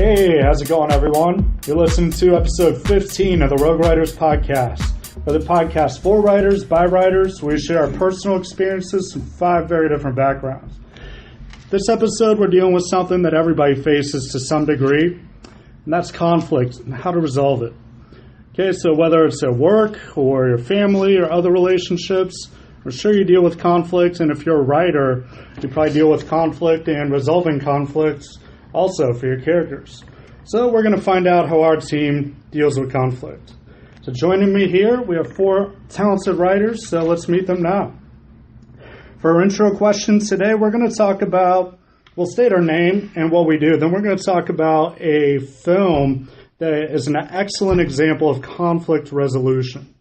Hey, how's it going, everyone? You're listening to episode 15 of the Rogue Writers podcast. We're the podcast for writers, by writers. We share our personal experiences from 5 very different backgrounds. This episode, we're dealing with something that everybody faces to some degree, and that's conflict and how to resolve it. Okay, so whether it's at work or your family or other relationships, we're sure you deal with conflict, and if you're a writer, you probably deal with conflict and resolving conflicts also for your characters. So we're going to find out how our team deals with conflict. So joining me here, we have 4 talented writers, so let's meet them now. For our intro questions today, we're going to talk about, we'll state our name and what we do. Then we're going to talk about a film that is an excellent example of conflict resolution,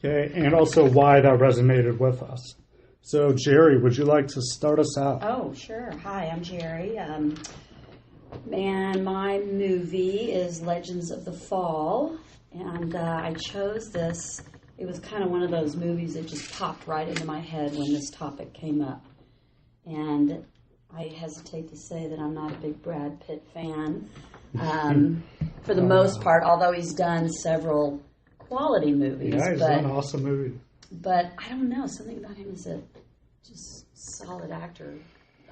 okay, and also why that resonated with us. So, Gerry, would you like to start us out? Oh, sure. Hi, I'm Gerry. My movie is Legends of the Fall, and I chose this. It was kind of one of those movies that just popped right into my head when this topic came up. And I hesitate to say that I'm not a big Brad Pitt fan. For the most part, although he's done several quality movies. Yeah, he's done awesome movies. But I don't know, something about him is a just solid actor.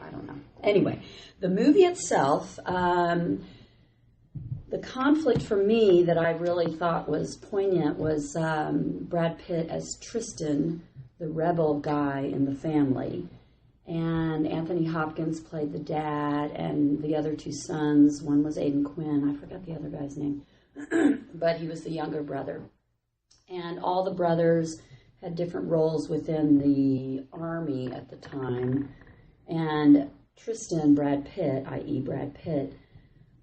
I don't know. Anyway, the movie itself, the conflict for me that I really thought was poignant was Brad Pitt as Tristan, the rebel guy in the family. And Anthony Hopkins played the dad, and the other 2 sons, one was Aidan Quinn, I forgot the other guy's name, but he was the younger brother. And all the brothers had different roles within the army at the time. And Tristan, Brad Pitt, i.e. Brad Pitt,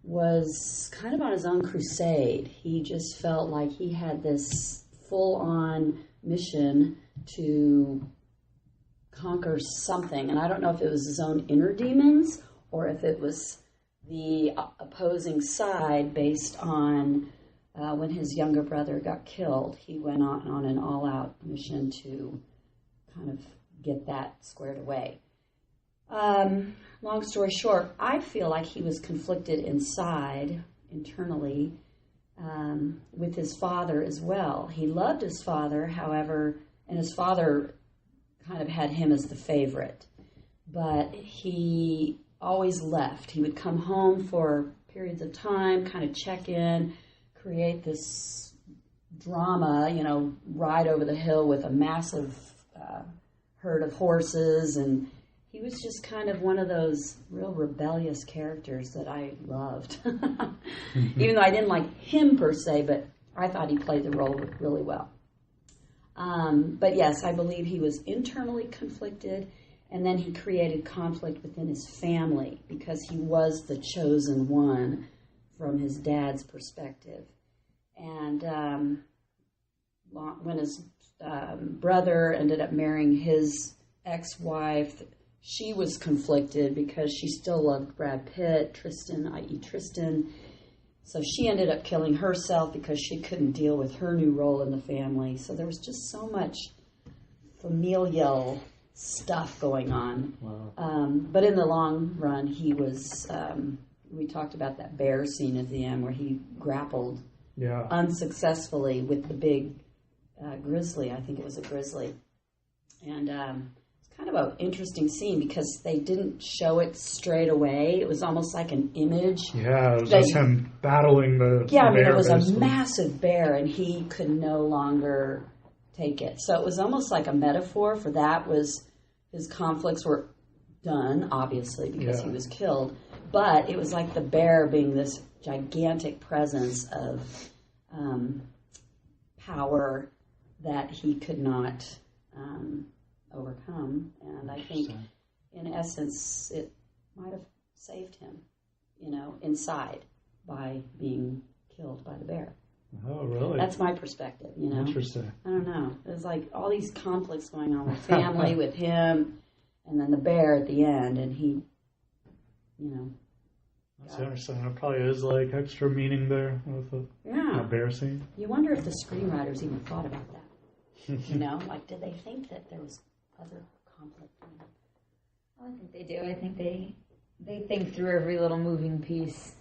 was kind of on his own crusade. He just felt like he had this full-on mission to conquer something. And I don't know if it was his own inner demons or if it was the opposing side based on when his younger brother got killed. He went on an all-out mission to kind of get that squared away. Long story short, I feel like he was conflicted internally, with his father as well. He loved his father, however, and his father kind of had him as the favorite, but he always left. He would come home for periods of time, kind of check in, create this drama, ride over the hill with a massive herd of horses, and he was just kind of one of those real rebellious characters that I loved. Even though I didn't like him per se, but I thought he played the role really well. But yes, I believe he was internally conflicted, and then he created conflict within his family because he was the chosen one from his dad's perspective. And when his brother ended up marrying his ex-wife, she was conflicted because she still loved Brad Pitt, Tristan, i.e. Tristan. So she ended up killing herself because she couldn't deal with her new role in the family. So there was just so much familial stuff going on. Wow. But in the long run, he was, we talked about that bear scene at the end where he grappled unsuccessfully with the big grizzly. I think it was a grizzly. And it's kind of an interesting scene because they didn't show it straight away. It was almost like an image. Yeah, it was just him battling the bear. Yeah, I mean, it was basically a massive bear, and he could no longer take it. So it was almost like a metaphor for that. Was his conflicts were done, obviously, because he was killed. But it was like the bear being this gigantic presence of power that he could not overcome. And I think, in essence, it might have saved him, inside by being killed by the bear. Oh, really? That's my perspective, Interesting. I don't know. There's like all these conflicts going on with family, with him, and then the bear at the end, and he, That's interesting. It probably is like extra meaning there with the bear scene. You wonder if the screenwriters even thought about that. Like, did they think that there was other conflict? Well, I think they do. I think they think through every little moving piece.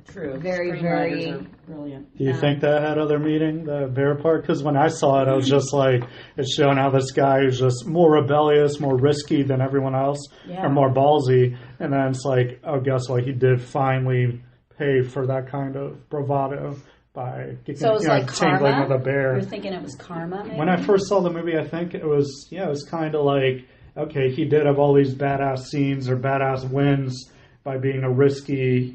True. Very, Screenwriters very are brilliant. Do you think that had other meaning, the bear part? Because when I saw it, I was just like, it's showing how this guy who's just more rebellious, more risky than everyone else, or more ballsy. And then it's like, oh, guess what? He did finally pay for that kind of bravado by tangling with a bear. You're thinking it was karma, maybe? When I first saw the movie, I think it was kind of like, okay, he did have all these badass scenes or badass wins by being a risky,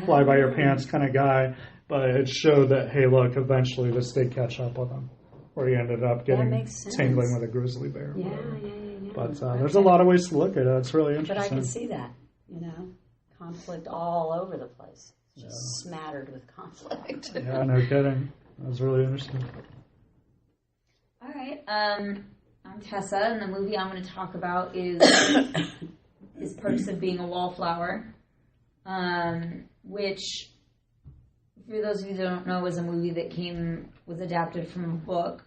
fly by your pants kind of guy. But it showed that, hey, look, eventually this did catch up with him, where he ended up tangling with a grizzly bear. Yeah. But there's a lot of ways to look at it. It's really interesting. But I can see that, conflict all over the place. Just smattered with conflict. Yeah, no kidding. That was really interesting. All right. I'm Tessa, and the movie I'm going to talk about is Perks of Being a Wallflower, which, for those of you who don't know, is a movie that was adapted from a book,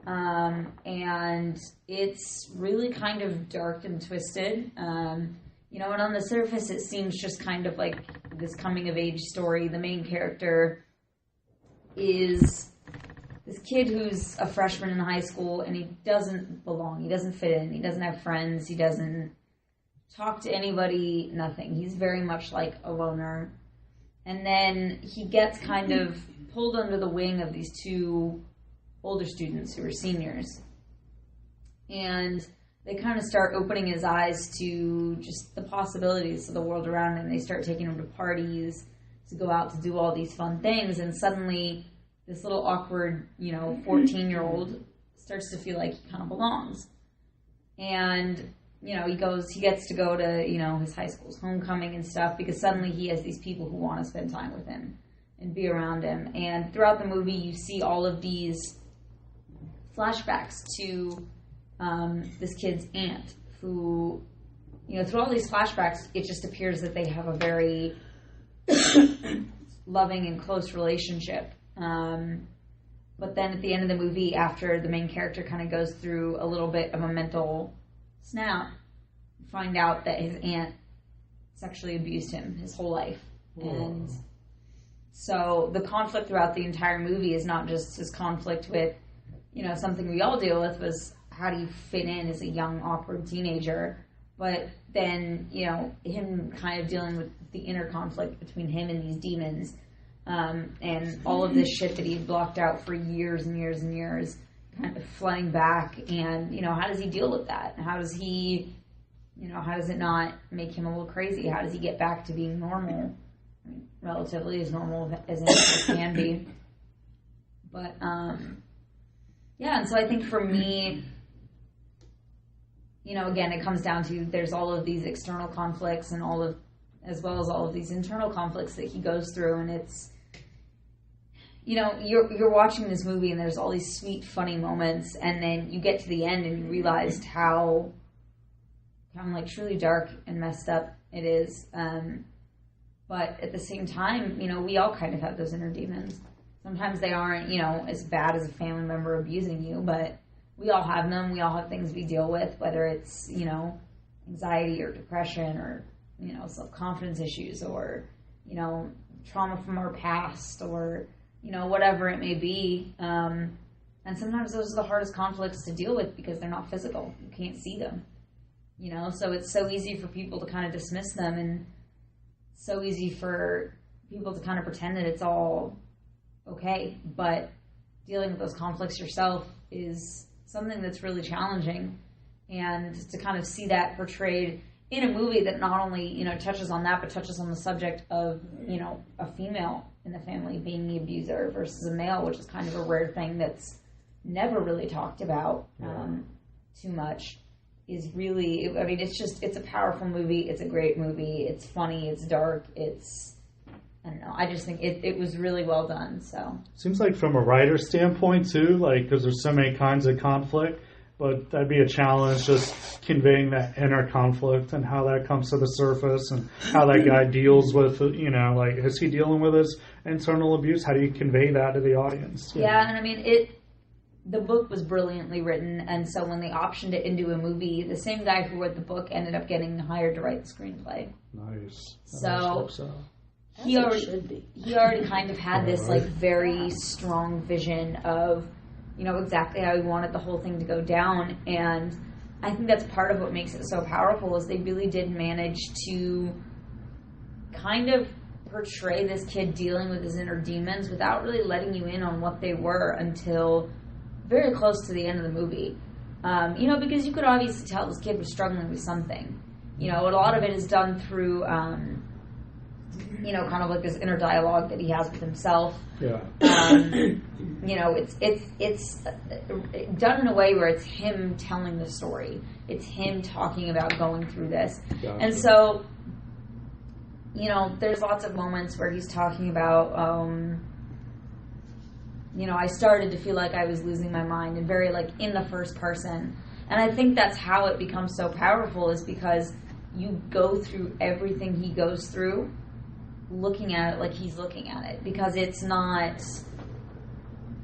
and it's really kind of dark and twisted. And on the surface, it seems just kind of like this coming-of-age story. The main character is this kid who's a freshman in high school, and he doesn't belong. He doesn't fit in. He doesn't have friends. He doesn't talk to anybody, nothing. He's very much like a loner. And then he gets kind of pulled under the wing of these two older students who are seniors. And they kind of start opening his eyes to just the possibilities of the world around him. They start taking him to parties, to go out to do all these fun things. And suddenly, this little awkward, 14-year-old starts to feel like he kind of belongs. And, he gets to go to, his high school's homecoming and stuff, because suddenly he has these people who want to spend time with him and be around him. And throughout the movie, you see all of these flashbacks to this kid's aunt, who, through all these flashbacks, it just appears that they have a very loving and close relationship. But then at the end of the movie, after the main character kind of goes through a little bit of a mental snap, you find out that his aunt sexually abused him his whole life. Whoa. And so the conflict throughout the entire movie is not just his conflict with, something we all deal with, was how do you fit in as a young, awkward teenager, but then, him kind of dealing with the inner conflict between him and these demons, and all of this shit that he had blocked out for years and years and years, kind of flooding back, and, how does he deal with that? How does he, how does it not make him a little crazy? How does he get back to being normal? I mean, relatively as normal as it can be. But, and so I think for me, again, it comes down to there's all of these external conflicts and as well as all of these internal conflicts that he goes through, and it's, you're watching this movie and there's all these sweet, funny moments, and then you get to the end and you realized how kind of like truly dark and messed up it is. But at the same time, we all kind of have those inner demons. Sometimes they aren't, as bad as a family member abusing you, but we all have them. We all have things we deal with, whether it's, anxiety or depression or, self-confidence issues or, trauma from our past or, whatever it may be. And sometimes those are the hardest conflicts to deal with because they're not physical. You can't see them, so it's so easy for people to kind of dismiss them, and so easy for people to kind of pretend that it's all okay. But dealing with those conflicts yourself is something that's really challenging, and to kind of see that portrayed in a movie that not only, touches on that, but touches on the subject of, a female in the family being the abuser versus a male, which is kind of a rare thing that's never really talked about too much, is really, it's a powerful movie. It's a great movie. It's funny. It's dark. I don't know. I just think it was really well done. So seems like from a writer's standpoint too, because there's so many kinds of conflict, but that'd be a challenge just conveying that inner conflict and how that comes to the surface and how that guy deals with, is he dealing with his internal abuse? How do you convey that to the audience? Yeah, and I mean, the book was brilliantly written, and so when they optioned it into a movie, the same guy who wrote the book ended up getting hired to write the screenplay. Nice. So he already should be. He already kind of had this like very strong vision of, you know, exactly how he wanted the whole thing to go down. And I think that's part of what makes it so powerful is they really did manage to kind of portray this kid dealing with his inner demons without really letting you in on what they were until very close to the end of the movie. You know, because you could obviously tell this kid was struggling with something. You know, a lot of it is done through, you know, kind of like this inner dialogue that he has with himself. Yeah. You know, it's done in a way where it's him telling the story. It's him talking about going through this. Gotcha. And so, you know, there's lots of moments where he's talking about, you know, I started to feel like I was losing my mind, and very like in the first person. And I think that's how it becomes so powerful, is because you go through everything he goes through looking at it like he's looking at it, because it's not,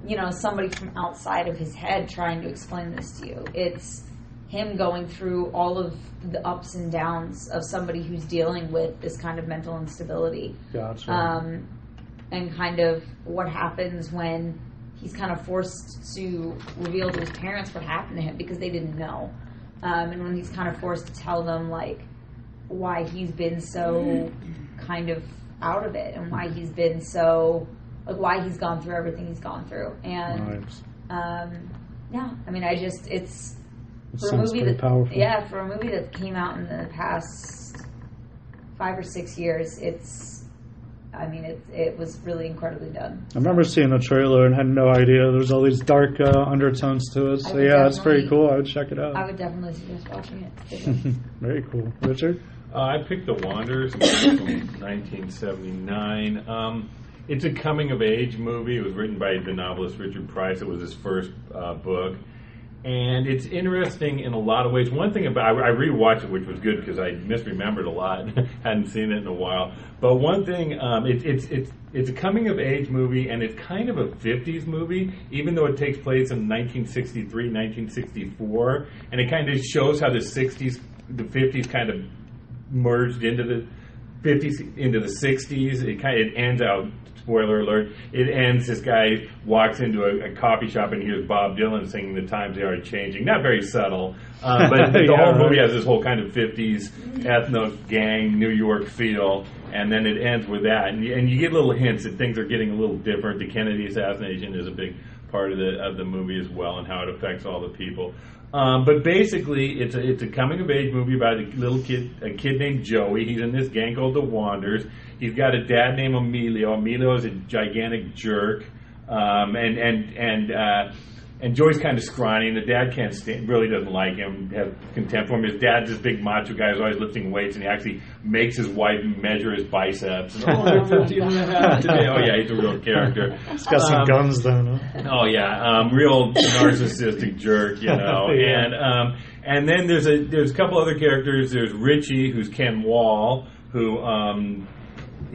you know, somebody from outside of his head trying to explain this to you. It's him going through all of the ups and downs of somebody who's dealing with this kind of mental instability. Gotcha. And kind of what happens when he's kind of forced to reveal to his parents what happened to him because they didn't know. And when he's kind of forced to tell them, like, why he's been so kind of out of it, and why he's been so, like, why he's gone through everything he's gone through. And, Nice. yeah, I mean, it's for a Sounds movie pretty that, powerful. yeah, for a movie that came out in the past 5 or 6 years, it was really incredibly done. I remember seeing the trailer and had no idea there's all these dark undertones to it. So yeah, it's pretty cool. I would check it out. I would definitely suggest watching it. Very cool. Richard? I picked The Wanderers from 1979. It's a coming-of-age movie. It was written by the novelist Richard Price. It was his first book. And it's interesting in a lot of ways. One thing about I rewatched it, which was good because I misremembered a lot, hadn't seen it in a while. But one thing, it's a coming of age movie, and it's kind of a 50s movie, even though it takes place in 1963, 1964, and it kind of shows how the 50s kind of merged into the 50s into the 60s. It ends out. Spoiler alert, it ends, this guy walks into a coffee shop and hears Bob Dylan singing The Times They Are Changing. Not very subtle, but the whole movie has this whole kind of 50s ethno gang New York feel, and then it ends with that. And you get little hints that things are getting a little different. The Kennedy assassination is a big part of the movie as well, and how it affects all the people. But basically, it's a coming-of-age movie about a kid named Joey. He's in this gang called the Wanderers. He's got a dad named Emilio. Emilio is a gigantic jerk, and Joey's kind of scrawny, and the dad really doesn't like him, has contempt for him. His dad's this big macho guy who's always lifting weights, and he actually makes his wife measure his biceps. And, they're 15.5 today. Oh yeah, he's a real character. He's got some guns then. Huh? Oh yeah, real narcissistic jerk, you know. Yeah. And then there's a couple other characters. There's Richie, who's Ken Wall, who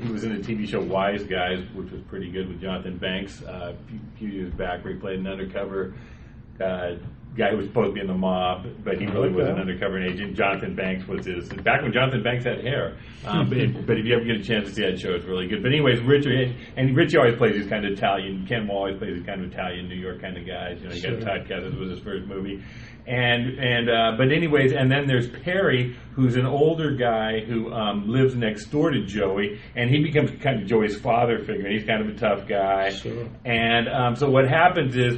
he was in the TV show Wise Guys, which was pretty good with Jonathan Banks a few years back, where he played an undercover guy who was supposed to be in the mob, but he really was an undercover agent. Jonathan Banks was back when Jonathan Banks had hair. But if you ever get a chance to see that show, it's really good. But anyways, Richie always plays these kind of Italian. Ken Wall always plays these kind of Italian, New York kind of guys. You know, he got typecast. This was his first movie. But anyways, and then there's Perry, who's an older guy who lives next door to Joey, and he becomes kind of Joey's father figure. And he's kind of a tough guy. Sure. And so what happens is,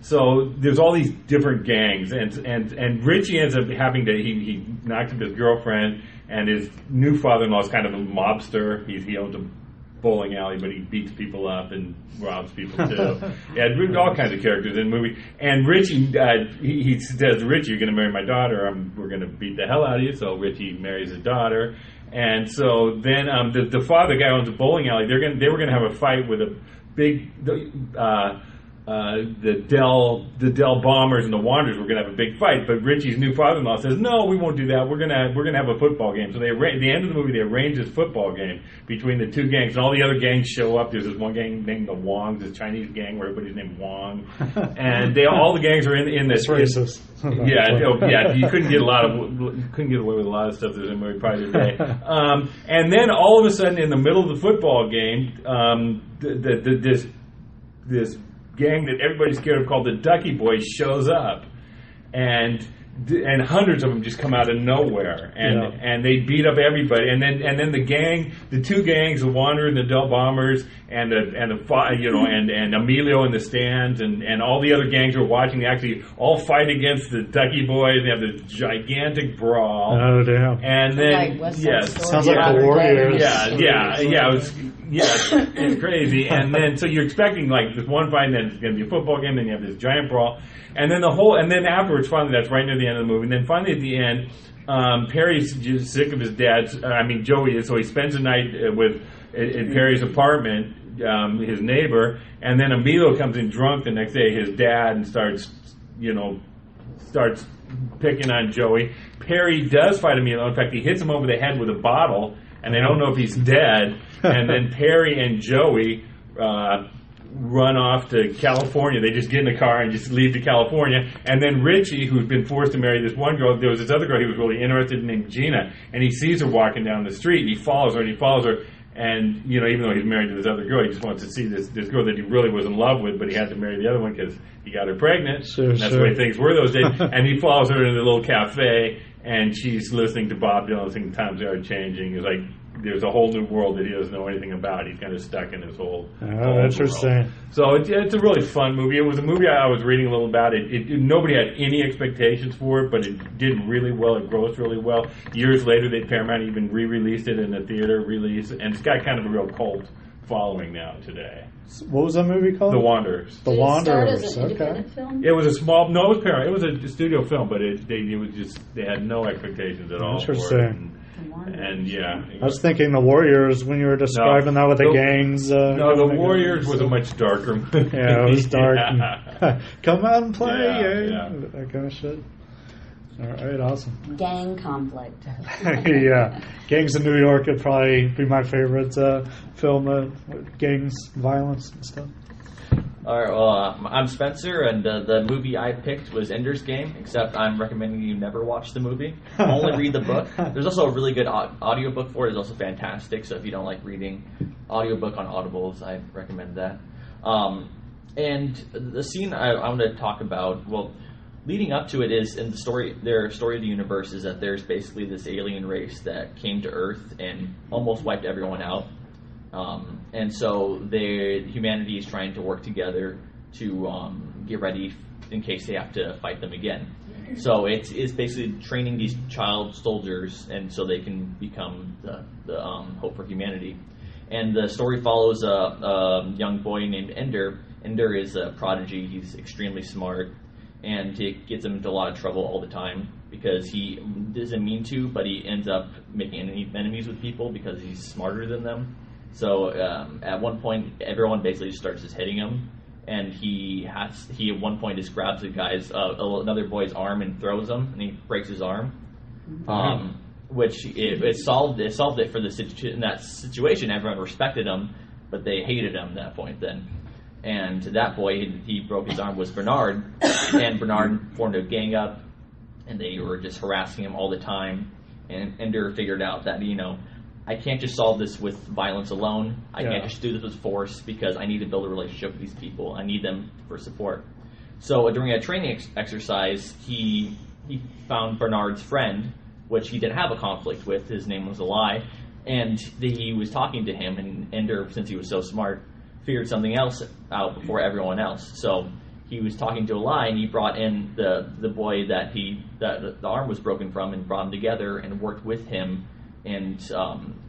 so there's all these different gangs, and Richie ends up having to he knocks up his girlfriend, and his new father-in-law is kind of a mobster. He owns a bowling alley, but he beats people up and robs people too. Yeah, all kinds of characters in the movie. And Richie, he says, "Richie, you're going to marry my daughter. We're going to beat the hell out of you." So Richie marries his daughter, and so then the father, the guy who owns a bowling alley, they were going to have a fight with a big the Dell Bombers and the Wanderers were going to have a big fight, but Richie's new father-in-law says, "No, we won't do that. We're going to have a football game." So at the end of the movie, they arrange this football game between the two gangs, and all the other gangs show up. There's this one gang named the Wongs, this Chinese gang where everybody's named Wong, and all the gangs are in this. It's racist. Yeah. You couldn't get away with a lot of stuff that was in the movie probably today. And then all of a sudden, in the middle of the football game, this gang that everybody's scared of called the Ducky Boys shows up, and hundreds of them just come out of nowhere, and they beat up everybody, and then the two gangs, the Wanderers and the Dell Bombers, and Emilio in the stands, and all the other gangs who are watching, they actually all fight against the Ducky Boys. They have this gigantic brawl. Oh damn! And then sounds like the Warriors. It's crazy. And then so you're expecting like this one fight, and then it's going to be a football game, then you have this giant brawl, and then afterwards, finally, that's right near the end of the movie, and then finally at the end, Perry's just sick of his dad's. Joey is, so he spends the night in Perry's apartment, his neighbor, and then Emilio comes in drunk the next day, his dad, and starts picking on Joey. Perry does fight Emilio. In fact, he hits him over the head with a bottle, and they don't know if he's dead. And then Perry and Joey run off to California. They just get in the car and just leave to California. And then Richie, who's been forced to marry this one girl, there was this other girl he was really interested in named Gina, and he sees her walking down the street, and he follows her. And, even though he's married to this other girl, he just wants to see this girl that he really was in love with, but he had to marry the other one because he got her pregnant. Sure, and that's the way things were those days. And he follows her into the little cafe, and she's listening to Bob Dylan singing Times Are Changing. It's like there's a whole new world that he doesn't know anything about. He's kind of stuck in this whole interesting world. So it's a really fun movie. It was a movie I was reading a little about. Nobody had any expectations for it, but it did really well. It grossed really well. Years later, Paramount even re-released it in a theater release, and it's got kind of a real cult following now today. What was that movie called? The Wanderers. The Wanderers. Did it start as an independent film? It was it was Paramount. It was a studio film, but they had no expectations at all. Interesting. And I was thinking the Warriors when you were describing that with the gangs. The Warriors was a much darker movie. Yeah, it was dark. Come out and play, that kind of shit. All right, awesome. Gang conflict. Yeah, Gangs in New York would probably be my favorite film. Gangs, violence, and stuff. All right, well, I'm Spencer, and the movie I picked was Ender's Game, except I'm recommending you never watch the movie. Only read the book. There's also a really good audiobook for it. It's also fantastic, so if you don't like reading audiobook on Audibles, I recommend that. And the scene I want to talk about, well, leading up to it is, in their story of the universe is that there's basically this alien race that came to Earth and almost wiped everyone out. And so humanity is trying to work together to get ready in case they have to fight them again. So it's basically training these child soldiers, and so they can become the hope for humanity. And the story follows a young boy named Ender. Ender is a prodigy. He's extremely smart, and it gets him into a lot of trouble all the time because he doesn't mean to, but he ends up making enemies with people because he's smarter than them. So at one point, everyone basically just starts just hitting him, and he at one point just grabs another boy's arm and throws him, and he breaks his arm. Which it solved it for in that situation. Everyone respected him, but they hated him at that point then. And that boy, he broke his arm, was Bernard, and Bernard formed a gang up, and they were just harassing him all the time. And Ender figured out that, I can't just solve this with violence alone. I can't just do this with force because I need to build a relationship with these people. I need them for support. So during a training exercise, he found Bernard's friend, which he didn't have a conflict with. His name was Eli, and he was talking to him, and Ender, since he was so smart, figured something else out before everyone else. So he was talking to Eli, and he brought in the boy that the arm was broken from, and brought him together and worked with him and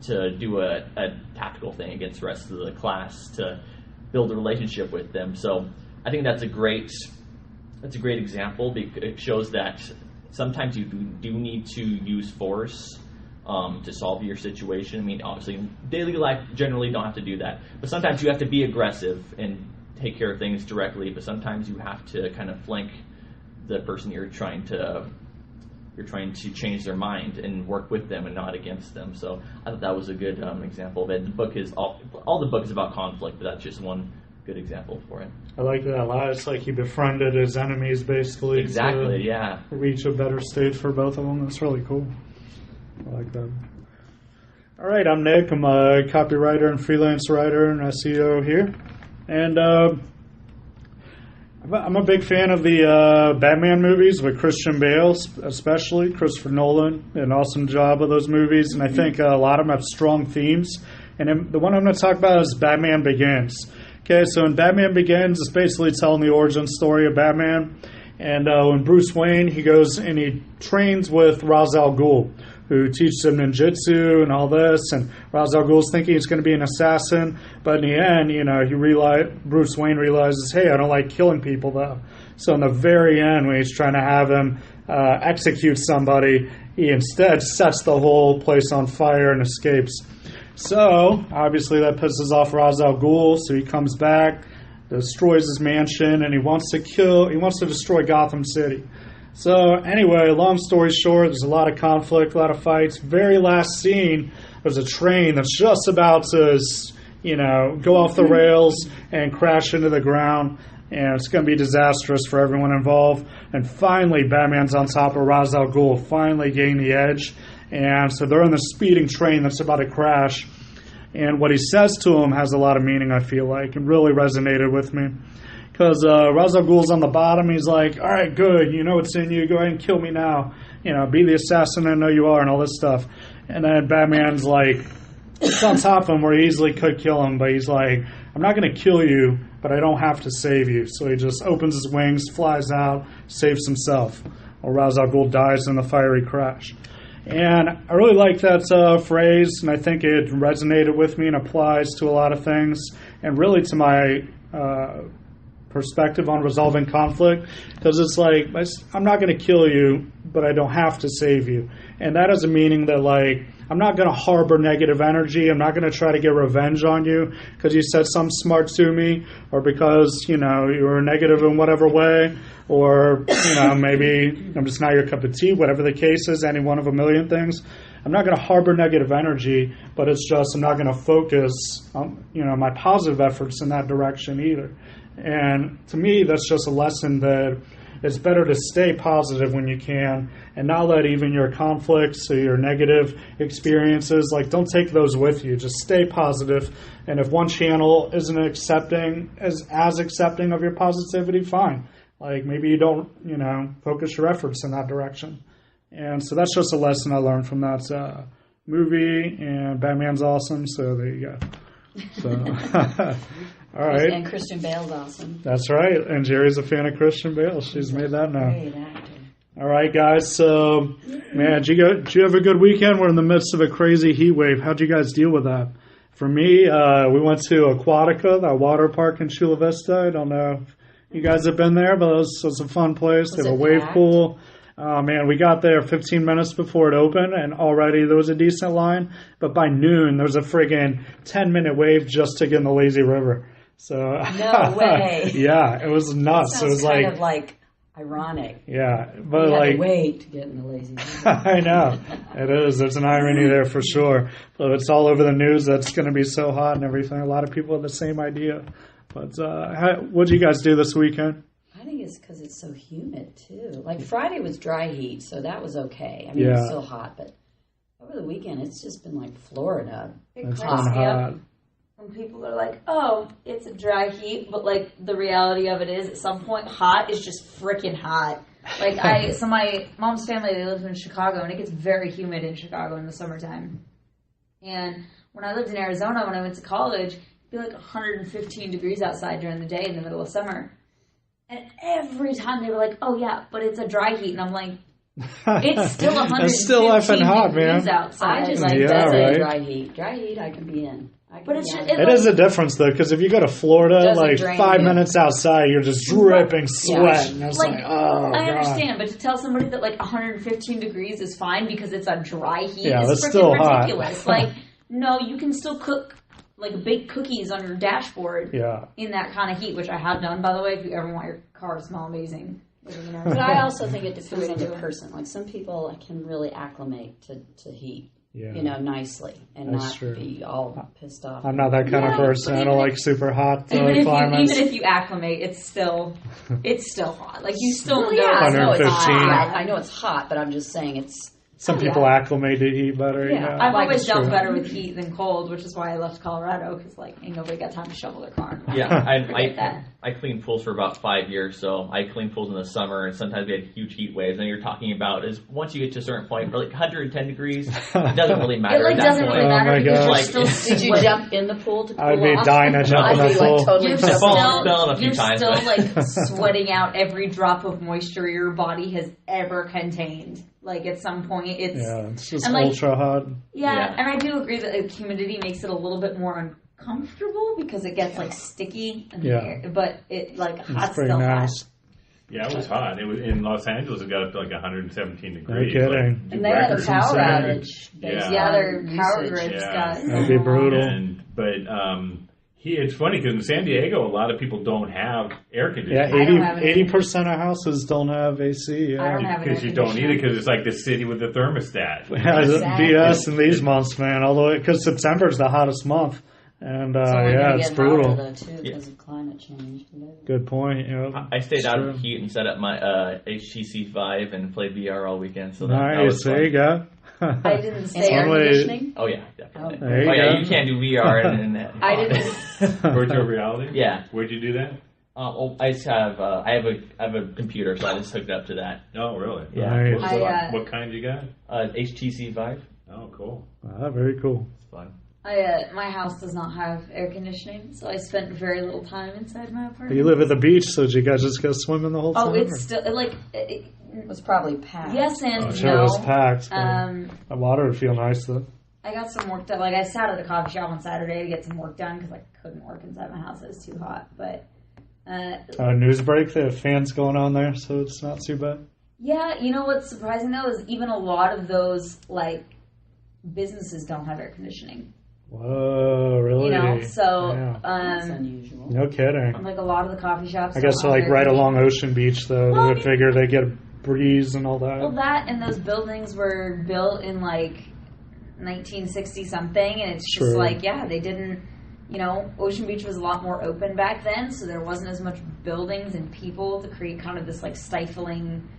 to do a tactical thing against the rest of the class to build a relationship with them. So I think that's a great example because it shows that sometimes you do need to use force to solve your situation. I mean, obviously, in daily life, generally don't have to do that. But sometimes you have to be aggressive and take care of things directly, but sometimes you have to kind of flank the person you're trying to change their mind and work with them and not against them. So I thought that was a good example of it. The book is all the book is about conflict, but that's just one good example for it. I like that a lot. It's like he befriended his enemies, basically. Exactly, to reach a better state for both of them. That's really cool. I like that. All right, I'm Nick. I'm a copywriter and freelance writer and SEO here. And I'm a big fan of the Batman movies with Christian Bale, especially. Christopher Nolan did an awesome job of those movies. And I think a lot of them have strong themes. And the one I'm going to talk about is Batman Begins. Okay, so in Batman Begins, it's basically telling the origin story of Batman. And when Bruce Wayne, he goes and he trains with Ra's al Ghul, who teaches him ninjutsu and all this. And Ra's al Ghul's thinking he's going to be an assassin. But in the end, Bruce Wayne realizes, hey, I don't like killing people, though. So in the very end, when he's trying to have him execute somebody, he instead sets the whole place on fire and escapes. So, obviously, that pisses off Ra's al Ghul, so he comes back, destroys his mansion, and he wants to destroy Gotham City. So, anyway, long story short, there's a lot of conflict, a lot of fights. Very last scene, there's a train that's just about to, go off the rails and crash into the ground, and it's going to be disastrous for everyone involved. And finally, Batman's on top of Ra's al Ghul, finally gained the edge. And so they're in the speeding train that's about to crash. And what he says to him has a lot of meaning, I feel like. It really resonated with me. Because Ra's al Ghul's on the bottom. He's like, all right, good. You know what's in you. Go ahead and kill me now. Be the assassin I know you are and all this stuff. And then Batman's like, it's on top of him where he easily could kill him. But he's like, I'm not going to kill you, but I don't have to save you. So he just opens his wings, flies out, saves himself. Or Ra's al Ghul dies in the fiery crash. And I really like that phrase, and I think it resonated with me and applies to a lot of things, and really to my perspective on resolving conflict, because it's like, I'm not going to kill you, but I don't have to save you. And that has a meaning that, like, I'm not going to harbor negative energy. I'm not going to try to get revenge on you because you said something smart to me, or because, you were negative in whatever way, or, maybe I'm just not your cup of tea, whatever the case is, any one of a million things. I'm not going to harbor negative energy, but it's just I'm not going to focus on, my positive efforts in that direction either. And to me, that's just a lesson that it's better to stay positive when you can and not let even your conflicts or your negative experiences, don't take those with you. Just stay positive. And if one channel isn't accepting as accepting of your positivity, fine. Maybe you don't, focus your efforts in that direction. And so that's just a lesson I learned from that movie, and Batman's awesome, so there you go. So, all right. And Christian Bale's awesome. That's right, and Gerry's a fan of Christian Bale. She's made that known. Great actor. All right, guys, so, man, did you have a good weekend? We're in the midst of a crazy heat wave. How'd you guys deal with that? For me, we went to Aquatica, that water park in Chula Vista. I don't know if you guys have been there, but it was a fun place. They have a wave pool. Man, we got there 15 minutes before it opened, and already there was a decent line. But by noon, there was a friggin' 10-minute wave just to get in the lazy river. So no way. Yeah, it was nuts. It was kind of ironic. Yeah, but you had to wait to get in the lazy river. I know it is. There's an irony there for sure. So it's all over the news that it's going to be so hot and everything. A lot of people have the same idea. But what did you guys do this weekend? I think it's because it's so humid, too. Friday was dry heat, so that was okay. I mean, it was still hot, but over the weekend, it's just been like Florida. It's been hot. When people are like, oh, it's a dry heat, but, the reality of it is, at some point, hot is just freaking hot. So my mom's family, they live in Chicago, and it gets very humid in Chicago in the summertime. And when I lived in Arizona, when I went to college, it'd be 115 degrees outside during the day in the middle of summer. And every time they were like, oh, yeah, but it's a dry heat. And I'm like, it's still 115 it's still effing hot, degrees man. outside. I just right? dry heat. Dry heat I can be in. But it's just, it is a difference, though, because if you go to Florida, 5 minutes outside, you're just dripping sweat. And it's oh, I understand, but to tell somebody that 115 degrees is fine because it's a dry heat is that's freaking still ridiculous. Hot. No, you can still cook like bake cookies on your dashboard in that kind of heat, which I have done, by the way, if you ever want your car to smell amazing. But I also think it depends on the person. Like some people can really acclimate to heat, nicely and not be all pissed off. I'm not that kind of person. I don't like super hot climates. Even if you acclimate, it's still hot. Like you still know. I know it's hot. I know it's hot, but I'm just saying it's. Some people acclimate to heat better. Yeah, I've always dealt better with heat than cold, which is why I left Colorado, because ain't nobody got time to shovel their car. Yeah, I cleaned pools for about 5 years, so I cleaned pools in the summer, and sometimes we had huge heat waves. And you're talking about is once you get to a certain point, for 110 degrees, it doesn't really matter. It doesn't really matter because you're still. Did you jump in the pool to cool off? I'd be dying to jump in the pool. Totally you're still sweating out every drop of moisture your body has ever contained. At some point, it's just ultra hot. Yeah, and I do agree that the humidity makes it a little bit more uncomfortable because it gets sticky. In the air, but hot's still nice. hot. Yeah, it was hot. It was in Los Angeles. It got up to 117 degrees. No kidding. And they had a power outage. Yeah, their power grids got. That'd be brutal. It's funny because in San Diego, a lot of people don't have air conditioning. Yeah, 80% of houses don't have AC. I don't have because you don't need it because it's like the city with the thermostat. BS in these months, man. Although because September's the hottest month, and it's brutal. Though, too, because of climate change. Good point. I stayed out of the heat and set up my HTC Vive and played VR all weekend. So that was fun. There you go. I didn't stay air conditioning. Oh yeah, definitely. You you can't do VR and that. I didn't. Virtual reality. Yeah. Where'd you do that? I just have I have a computer, so I just hooked it up to that. Oh really? Yeah. Nice. What kind you got? HTC Vive. Oh cool. Very cool. It's fun. My house does not have air conditioning, so I spent very little time inside my apartment. You live at the beach, so did you guys just go swimming the whole time? Oh, it's still it was probably packed. Yes and no. Sure, it was packed. The water would feel nice though. I got some work done. I sat at a coffee shop on Saturday to get some work done because I couldn't work inside my house. It was too hot. But news break. They have fans going on there, so it's not too bad. Yeah, you know what's surprising though is even a lot of those businesses don't have air conditioning. Whoa, really? That's unusual. No kidding. A lot of the coffee shops. I guess they're right along Ocean Beach, though. They would figure they get a breeze and all that. Well, that and those buildings were built in 1960 something, and it's just they didn't. Ocean Beach was a lot more open back then, so there wasn't as much buildings and people to create kind of this stifling,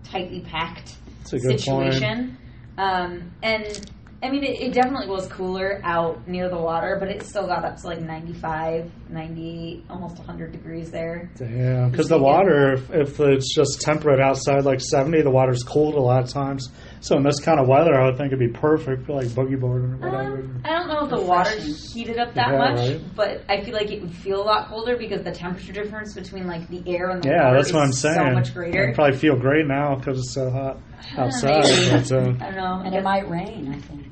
tightly packed situation. And I mean, it definitely was cooler out near the water, but it still got up to 95, 90, almost 100 degrees there. Damn, because the water, if it's just temperate outside 70, the water's cold a lot of times. So in this kind of weather, I would think it'd be perfect for boogie boarding or whatever. I don't know if the water heated up that much, but I feel like it would feel a lot colder because the temperature difference between the air and the water that's what I'm saying. So much greater. It'd probably feel great now because it's so hot outside. I don't know. And it might rain, I think.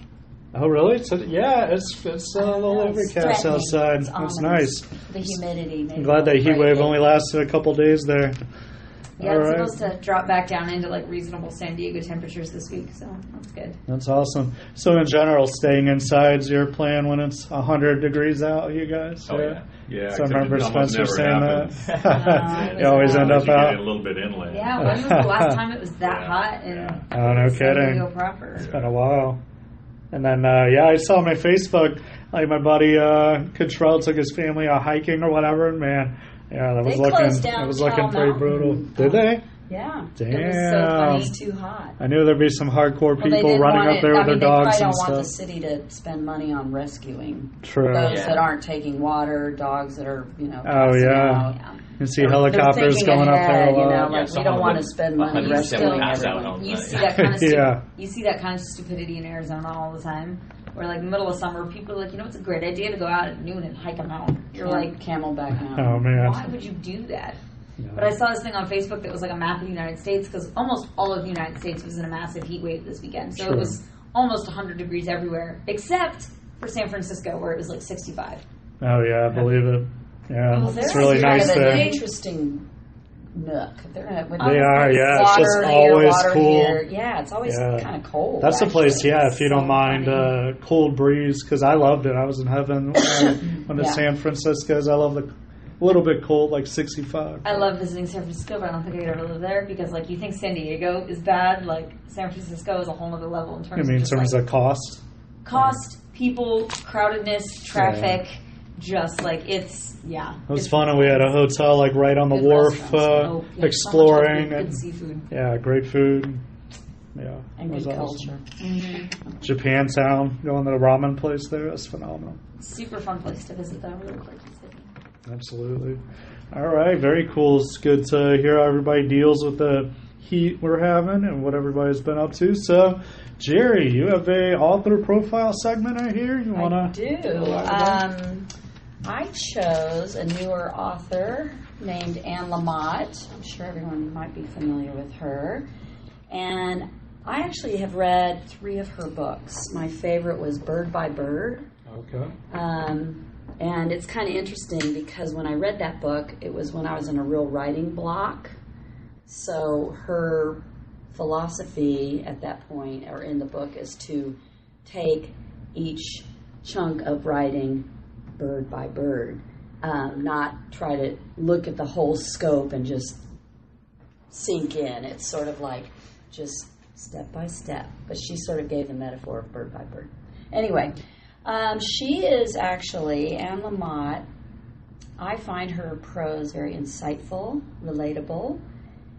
Oh, really? It's a little overcast outside. It's nice. The humidity. I'm glad that heat wave only lasted a couple days there. Yeah, it's supposed to drop back down into reasonable San Diego temperatures this week, so that's good. That's awesome. So in general, staying inside's your plan when it's 100 degrees out, you guys? Oh, yeah. Yeah, so I remember Spencer saying that. You always end up out. A little bit inland. Yeah, when was the last time it was that hot in no San kidding. Diego proper? It's been a while. And then, I saw on my Facebook, my buddy Cottrell took his family out hiking or whatever, and man, that was looking pretty brutal. Did they? Yeah. Damn. It was so funny. It's too hot. I knew there'd be some hardcore people running up there with their dogs and stuff. They don't want the city to spend money on rescuing True. those that aren't taking water, dogs that are, out. You see helicopters going up there a lot. We don't want to spend money rescuing everyone. You see that kind of you see that kind of stupidity in Arizona all the time. Where the middle of summer, people are it's a great idea to go out at noon and hike a mountain. You're Camelback Mountain. Oh man, why would you do that? Yeah. But I saw this thing on Facebook that was a map of the United States because almost all of the United States was in a massive heat wave this weekend. So it was almost 100 degrees everywhere, except for San Francisco where it was 65. Oh yeah, I believe it. Yeah, well, it's really nice there. An interesting nook. They're in They are, yeah. It's just water always water cool. here. Yeah, it's always Yeah. kind of cold. That's a place, actually. yeah, It's if you don't so mind funny. cold breeze, because I loved it. I was in heaven when to Yeah. San Francisco's. I love the little bit cold, like 65. I love visiting San Francisco, but I don't think I could ever live there because, like, you think San Diego is bad, like San Francisco is a whole other level in I terms mean, in of just, terms like, of cost. cost, people, crowdedness, traffic, just like it's It was fun, and we had a hotel like right on the good wharf, restaurants. So much exploring, good and seafood yeah, great food. Yeah, And it was good awesome. culture. Japantown, going to the ramen place there, that's phenomenal. super fun place to visit. Though, really like to visit. Absolutely. All right, very cool. It's good to hear how everybody deals with the heat we're having and what everybody's been up to. So, Gerry, you have a author profile segment right here. You want I to? do. I chose a newer author named Anne Lamott. I'm sure everyone might be familiar with her. And I actually have read 3 of her books. My favorite was Bird by Bird. Okay. And it's kind of interesting because when I read that book, it was when I was in a real writing block. So her philosophy at that point, or in the book, is to take each chunk of writing bird by bird, not try to look at the whole scope and just sink in. It's sort of like just step by step. But she sort of gave the metaphor of bird by bird. Anyway, she is actually, Anne Lamott, I find her prose very insightful, relatable,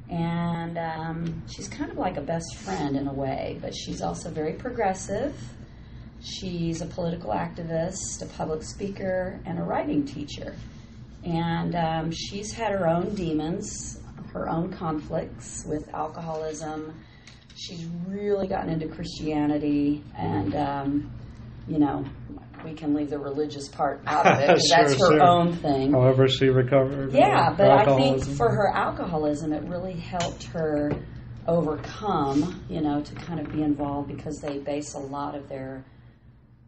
and she's kind of like a best friend in a way, but she's also very progressive. She's a political activist, a public speaker, and a writing teacher. And she's had her own demons, her own conflicts with alcoholism. She's really gotten into Christianity, and, you know, we can leave the religious part out of it because that's her own thing. However she recovered. Yeah, but I think for her alcoholism, it really helped her overcome, you know, to kind of be involved because they base a lot of their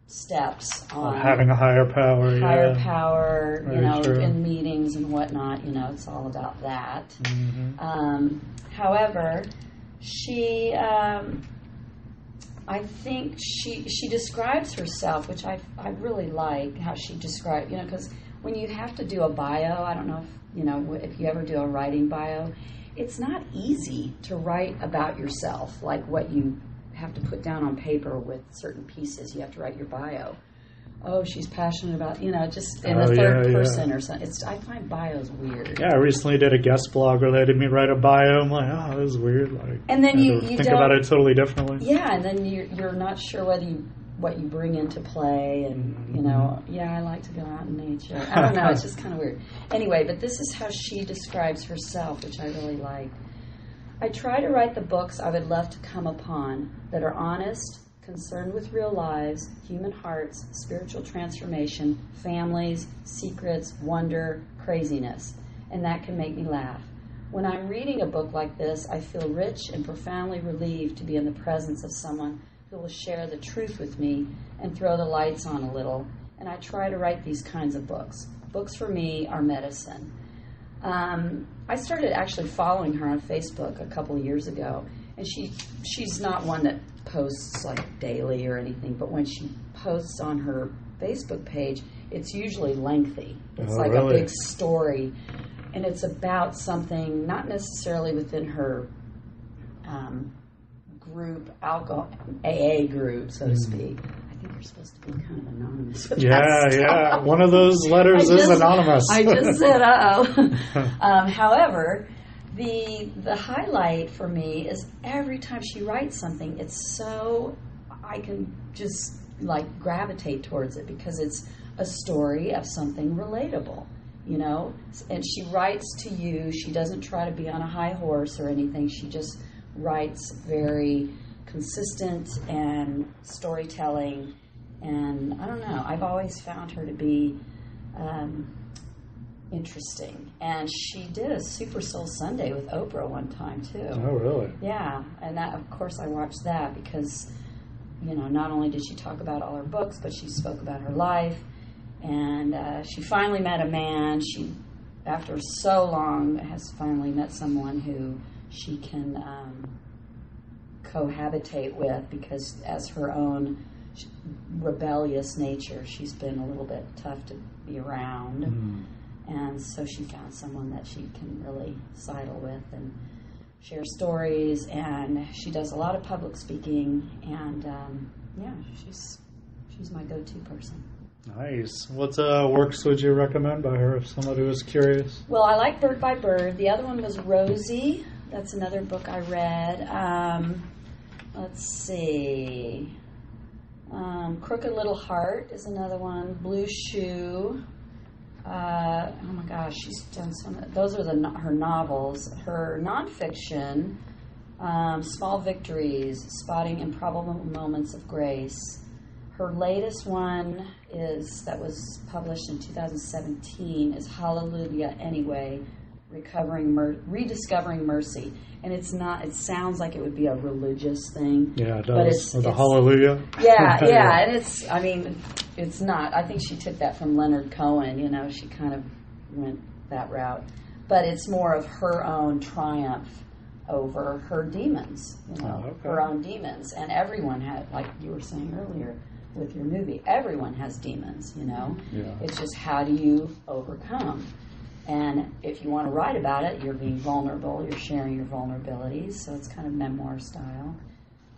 steps on having a higher power. higher power, you Very know, true. in meetings and whatnot. You know, it's all about that. Mm-hmm. However, she, I think she describes herself, which I really like how she describes, you know, because when you have to do a bio, I don't know if, you know, if you ever do a writing bio, it's not easy to write about yourself, like what you have to put down on paper with certain pieces. You have to write your bio. Oh, she's passionate about, you know, just in the third person or something. I find bios weird. Yeah, I recently did a guest blog where they had me write a bio. I'm like, oh, this is weird. Like, And then I had you to think don't, about it totally differently. Yeah, and then you're not sure what you bring into play, and you know, I like to go out in nature. I don't know, it's just kind of weird. Anyway, but this is how she describes herself, which I really like. I try to write the books I would love to come upon that are honest, concerned with real lives, human hearts, spiritual transformation, families, secrets, wonder, craziness, and that can make me laugh. When I'm reading a book like this, I feel rich and profoundly relieved to be in the presence of someone who will share the truth with me and throw the lights on a little, and I try to write these kinds of books. Books for me are medicine. I started actually following her on Facebook a couple of years ago, and she's not one that posts like daily or anything, but when she posts on her Facebook page, it's usually lengthy. It's like really? a big story, and it's about something not necessarily within her group, alcohol AA group, so to speak. I think you're supposed to be kind of anonymous with that stuff. Yeah. One of those letters is anonymous. I just said, however, the highlight for me is every time she writes something, it's so, I can just like gravitate towards it because it's a story of something relatable, you know? And she writes to you. She doesn't try to be on a high horse or anything. She just writes very consistent and storytelling. And I don't know, I've always found her to be interesting. And she did a Super Soul Sunday with Oprah one time too. Oh, really? Yeah, and that, of course I watched that because, you know, not only did she talk about all her books, but she spoke about her life. And she finally met a man. She after so long, has finally met someone who she can cohabitate with, because as her own rebellious nature, she's been a little bit tough to be around. And so she found someone that she can really sidle with and share stories, and she does a lot of public speaking, and she's my go-to person. Nice. What works would you recommend by her if somebody was curious? Well, I like Bird by Bird. The other one was Rosie. That's another book I read. Let's see. Crooked Little Heart is another one. Blue Shoe. Oh my gosh, she's done those are her novels. Her nonfiction, Small Victories, Spotting Improbable Moments of Grace. Her latest one that was published in 2017 is Hallelujah Anyway, Rediscovering Mercy. And it sounds like it would be a religious thing. Yeah, it does. But it's Hallelujah. Yeah, and it's not. I think she took that from Leonard Cohen, she kind of went that route. But it's more of her own triumph over her demons, her own demons. And everyone had, like you were saying earlier with your movie, everyone has demons, Yeah. It's just how do you overcome? And if you want to write about it, you're being vulnerable, you're sharing your vulnerabilities, so it's kind of memoir style.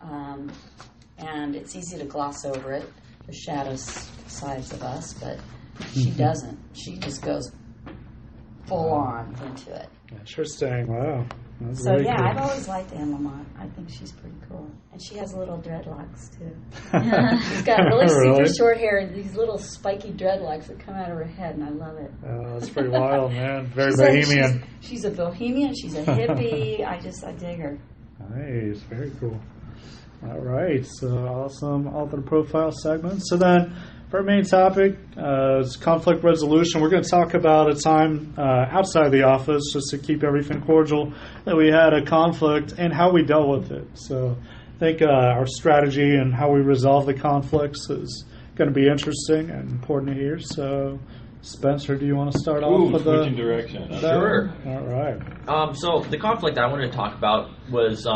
And it's easy to gloss over it, the shadow sides of us, but she doesn't. She just goes full on into it. Interesting. Wow. That's So, really yeah, cool. I've always liked Anne Lamott. I think she's pretty cool. And she has little dreadlocks, too. She's got really super short hair and these little spiky dreadlocks that come out of her head, and I love it. Oh, that's pretty wild, man. Very She's bohemian. She's a bohemian. She's a hippie. I dig her. Nice. Very cool. All right. So, awesome author profile segment. So then, for our main topic is conflict resolution. We're going to talk about a time outside the office, just to keep everything cordial, that we had a conflict and how we dealt with it. So I think our strategy and how we resolve the conflicts is going to be interesting and important to hear. So, Spencer, do you want to start off with switching direction? Sure. All right. So the conflict I wanted to talk about was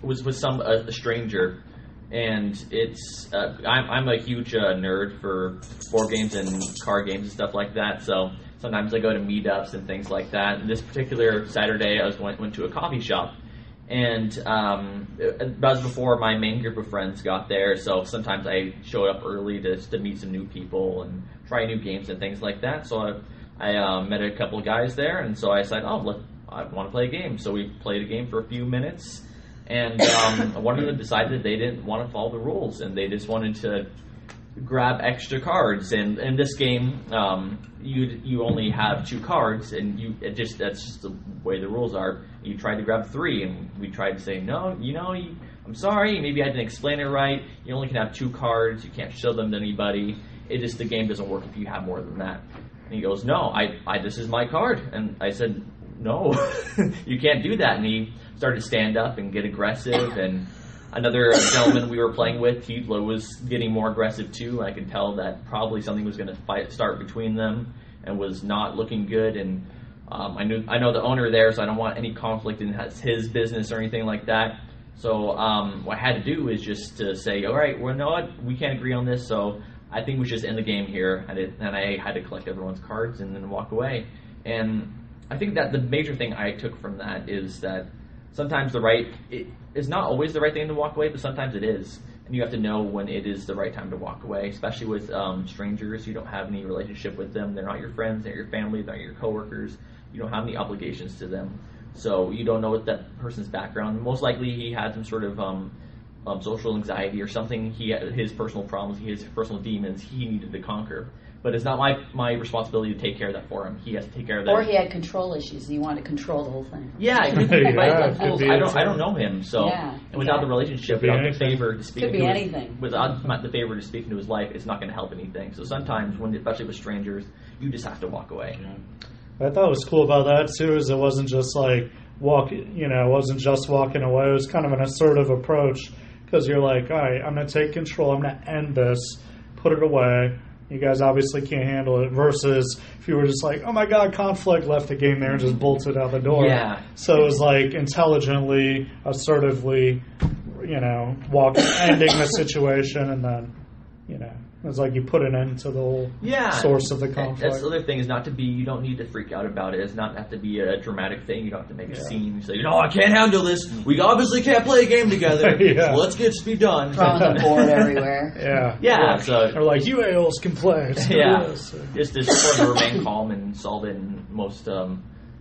with a stranger. And it's I'm a huge nerd for board games and card games and stuff like that. So sometimes I go to meetups and things like that. And this particular Saturday, I went to a coffee shop, and that was before my main group of friends got there. So sometimes I showed up early to meet some new people and try new games and things like that. So I met a couple of guys there, and so I said, I want to play a game. So we played a game for a few minutes. And one of them decided they didn't want to follow the rules, and they just wanted to grab extra cards. And in this game, you only have 2 cards, and that's just the way the rules are. You tried to grab 3, and we tried to say, no, I'm sorry, maybe I didn't explain it right. You only can have 2 cards. You can't show them to anybody. The game doesn't work if you have more than that. And he goes, no, this is my card. And I said, no, you can't do that. And he started to stand up and get aggressive, and another gentleman we were playing with, he was getting more aggressive too. I could tell that probably something was going to start between them and was not looking good. And I know the owner there, so I don't want any conflict in his business or anything like that. So what I had to do is just to say, all right, well, you know what, we can't agree on this, so I think we should just end the game here. And I had to collect everyone's cards and then walk away. And I think that the major thing I took from that is that sometimes it is not always the right thing to walk away, but sometimes it is. And you have to know when it is the right time to walk away, especially with strangers. You don't have any relationship with them. They're not your friends. They're your family. They're your coworkers. You don't have any obligations to them. So you don't know what that person's background. Most likely he had some sort of social anxiety or something. He had his personal problems. He has personal demons he needed to conquer. But it's not my responsibility to take care of that for him. He has to take care of that. Or he had control issues. He wanted to control the whole thing. Yeah, I don't know him, so and without the relationship, without the favor to speak into the favor to speak into his life, it's not going to help anything. So sometimes, especially with strangers, you just have to walk away. Yeah. I thought what was cool about that too is it wasn't just like it wasn't just walking away. It was kind of an assertive approach, because you're like, all right, I'm going to take control. I'm going to end this, put it away. You guys obviously can't handle it. Versus if you were just like, oh my God, conflict, left the game there and just bolted out the door. Yeah. So it was like intelligently, assertively, ending the situation, and then, it was like you put an end to the whole source of the conflict. That's the other thing, is not to be, you don't need to freak out about it. It's not have to be a dramatic thing. You don't have to make a scene. You say, I can't handle this. We obviously can't play a game together. So let's get to be done. Throwing the board everywhere. Yeah. So, or like, you AOs can play. Just to remain calm and solve it in most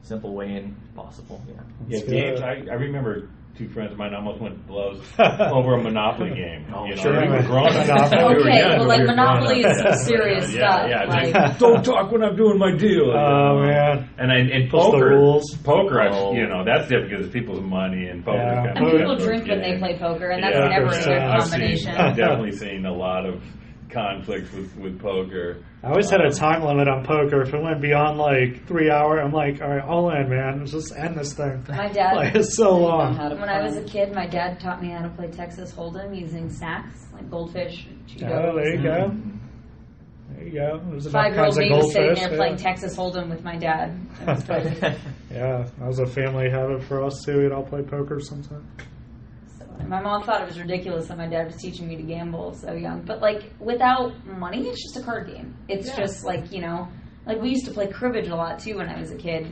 simple way possible. Games. I remember 2 friends of mine almost went to blows over a Monopoly game. We were grown enough. Monopoly is some serious stuff. Yeah. Like, don't talk when I'm doing my deal. Oh man. And poker. The rules. Poker, that's different because it's people's money, and poker. And people drink when they play poker, and that's never a good combination. I've definitely seen a lot of conflicts with poker. I always had a time limit on poker. If it went beyond like 3 hours, I'm like, all right, all in, man. Let's just end this thing. My dad, it's so long. When I was a kid, my dad taught me how to play Texas Hold'em using snacks like goldfish. Oh, there you go. There you go. There's 5-year-old me was sitting there playing Texas Hold'em with my dad. It was crazy. That was a family habit for us too. We'd all play poker sometime. My mom thought it was ridiculous that my dad was teaching me to gamble so young. But, without money, it's just a card game. It's just, we used to play cribbage a lot, too, when I was a kid.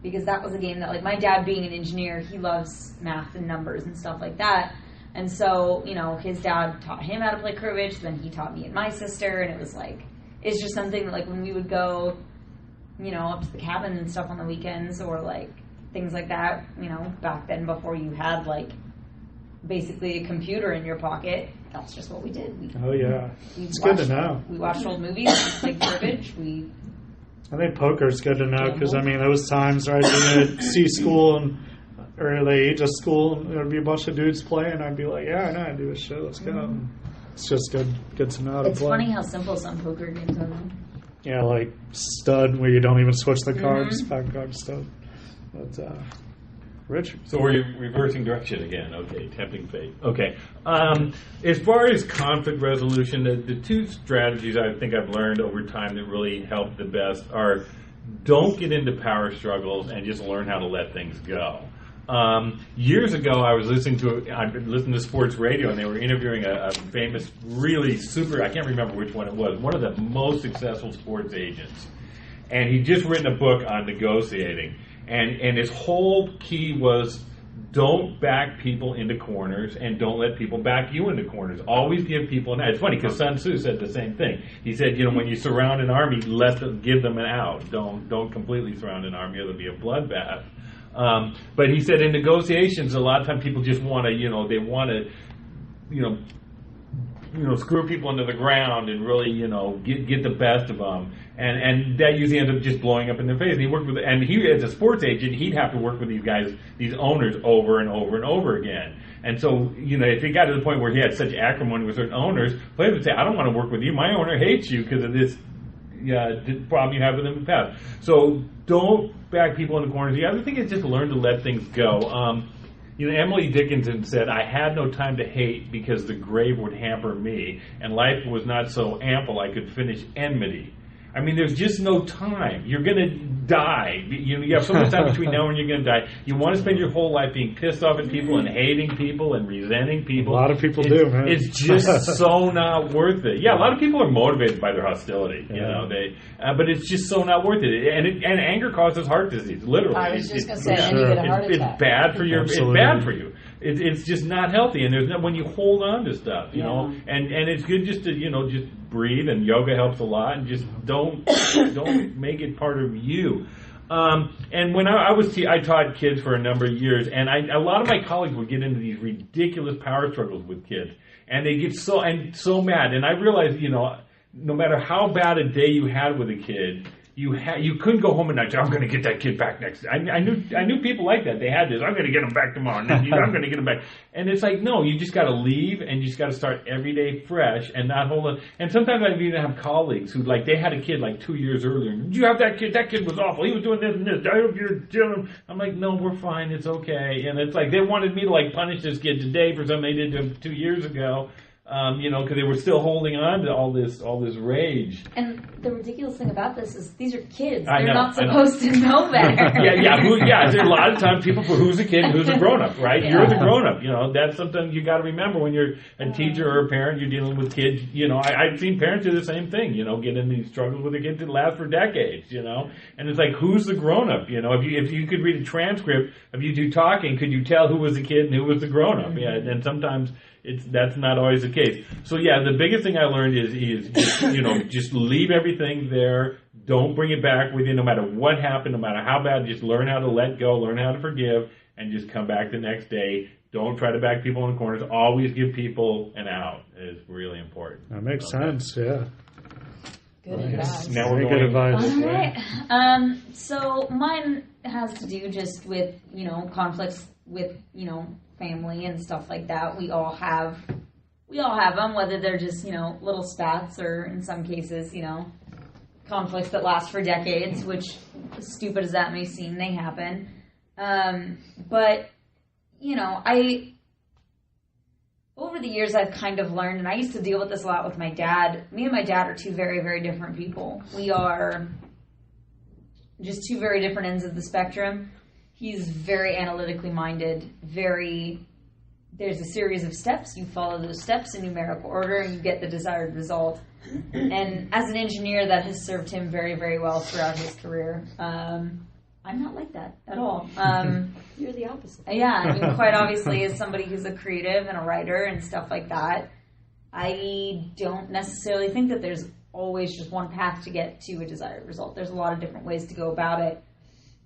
Because that was a game that, my dad being an engineer, he loves math and numbers and stuff like that. And so, his dad taught him how to play cribbage. Then he taught me and my sister. And it was, it's just something that, when we would go, up to the cabin and stuff on the weekends or, things like that, back then before you had, basically a computer in your pocket. That's just what we did. It's good to know. We watched old movies, we played cribbage. I think poker's good to know because there was times where I'd see school or the age of school, and there'd be a bunch of dudes playing. I'd be like, I know how to do this shit. Let's go. Mm-hmm. It's just good to know how to play. It's funny how simple some poker games are. Yeah, like stud, where you don't even switch the cards, 5 card stud. But Rich. So we're reversing direction again. Okay, tempting fate. Okay. As far as conflict resolution, the 2 strategies I think I've learned over time that really help the best are don't get into power struggles and just learn how to let things go. Years ago, I was listening to sports radio, and they were interviewing a famous, really super, I can't remember which one it was, one of the most successful sports agents. And he'd just written a book on negotiating. And his whole key was don't back people into corners and don't let people back you into corners. Always give people an out. It's funny because Sun Tzu said the same thing. He said, when you surround an army, give them an out. Don't completely surround an army or there'll be a bloodbath. But he said in negotiations, a lot of times people just want to, they want to, screw people into the ground and really, get the best of them. And that usually ends up just blowing up in their face. And he, as a sports agent, he'd have to work with these guys, these owners, over and over and over again. And so, if it got to the point where he had such acrimony with certain owners, players would say, I don't want to work with you. My owner hates you because of this problem you have with them in the past. So don't back people in the corners. The other thing is just learn to let things go. Emily Dickinson said, I had no time to hate because the grave would hamper me, and life was not so ample I could finish enmity. I mean, there's just no time. You're going to die. You have so much time between now and you're going to die. You want to spend your whole life being pissed off at people and hating people and resenting people. A lot of people do, man. It's just so not worth it. Yeah, a lot of people are motivated by their hostility. But it's just so not worth it. And anger causes heart disease, literally. I was just going to say, and you get a heart attack. It's bad for your. Absolutely. It's bad for you. It's just not healthy, and there's no, when you hold on to stuff, and it's good just to just breathe, and yoga helps a lot, and just don't make it part of you. And when I taught kids for a number of years, and a lot of my colleagues would get into these ridiculous power struggles with kids, and they get so mad, and I realized no matter how bad a day you had with a kid. You couldn't go home and say, I'm going to get that kid back next. I knew people like that. They had this. I'm going to get him back tomorrow. And I'm going to get him back. And it's like, no, you just got to leave and you just got to start every day fresh and not hold on. And sometimes I even have colleagues who they had a kid 2 years earlier. Did you have that kid? That kid was awful. He was doing this and this. I hope you're chilling. I'm like, no, we're fine. It's okay. And it's like they wanted me to punish this kid today for something they did to him 2 years ago. because they were still holding on to all this rage. And the ridiculous thing about this is these are kids. I They're know, not supposed to know better. There's a lot of times people for who's a kid and who's a grown-up, right? You're the grown-up. That's something you got to remember when you're a teacher or a parent, you're dealing with kids. I've seen parents do the same thing, get in these struggles with their kids that last for decades, and it's like, who's the grown-up? If you could read a transcript of you two talking, could you tell who was the kid and who was the grown-up? Yeah, and sometimes that's not always the case. So the biggest thing I learned is just leave everything there. Don't bring it back with you, no matter what happened, no matter how bad. Just learn how to let go, learn how to forgive, and just come back the next day. Don't try to back people in the corners. Always give people an out. It's really important. That makes sense. Yeah. Good advice. Now we're Very going. good advice. All right. So mine has to do just with conflicts with family and stuff like that. We all have them, whether they're just little spats or in some cases conflicts that last for decades. Which, as stupid as that may seem, they happen. But over the years, I've kind of learned, and I used to deal with this a lot with my dad. Me and my dad are two very, very different people. We are just two very different ends of the spectrum. He's very analytically minded, there's a series of steps. You follow those steps in numerical order, and you get the desired result. And as an engineer, that has served him very, very well throughout his career. I'm not like that at all. You're the opposite. Yeah, quite obviously, as somebody who's a creative and a writer and stuff like that, I don't necessarily think that there's always just one path to get to a desired result. There's a lot of different ways to go about it.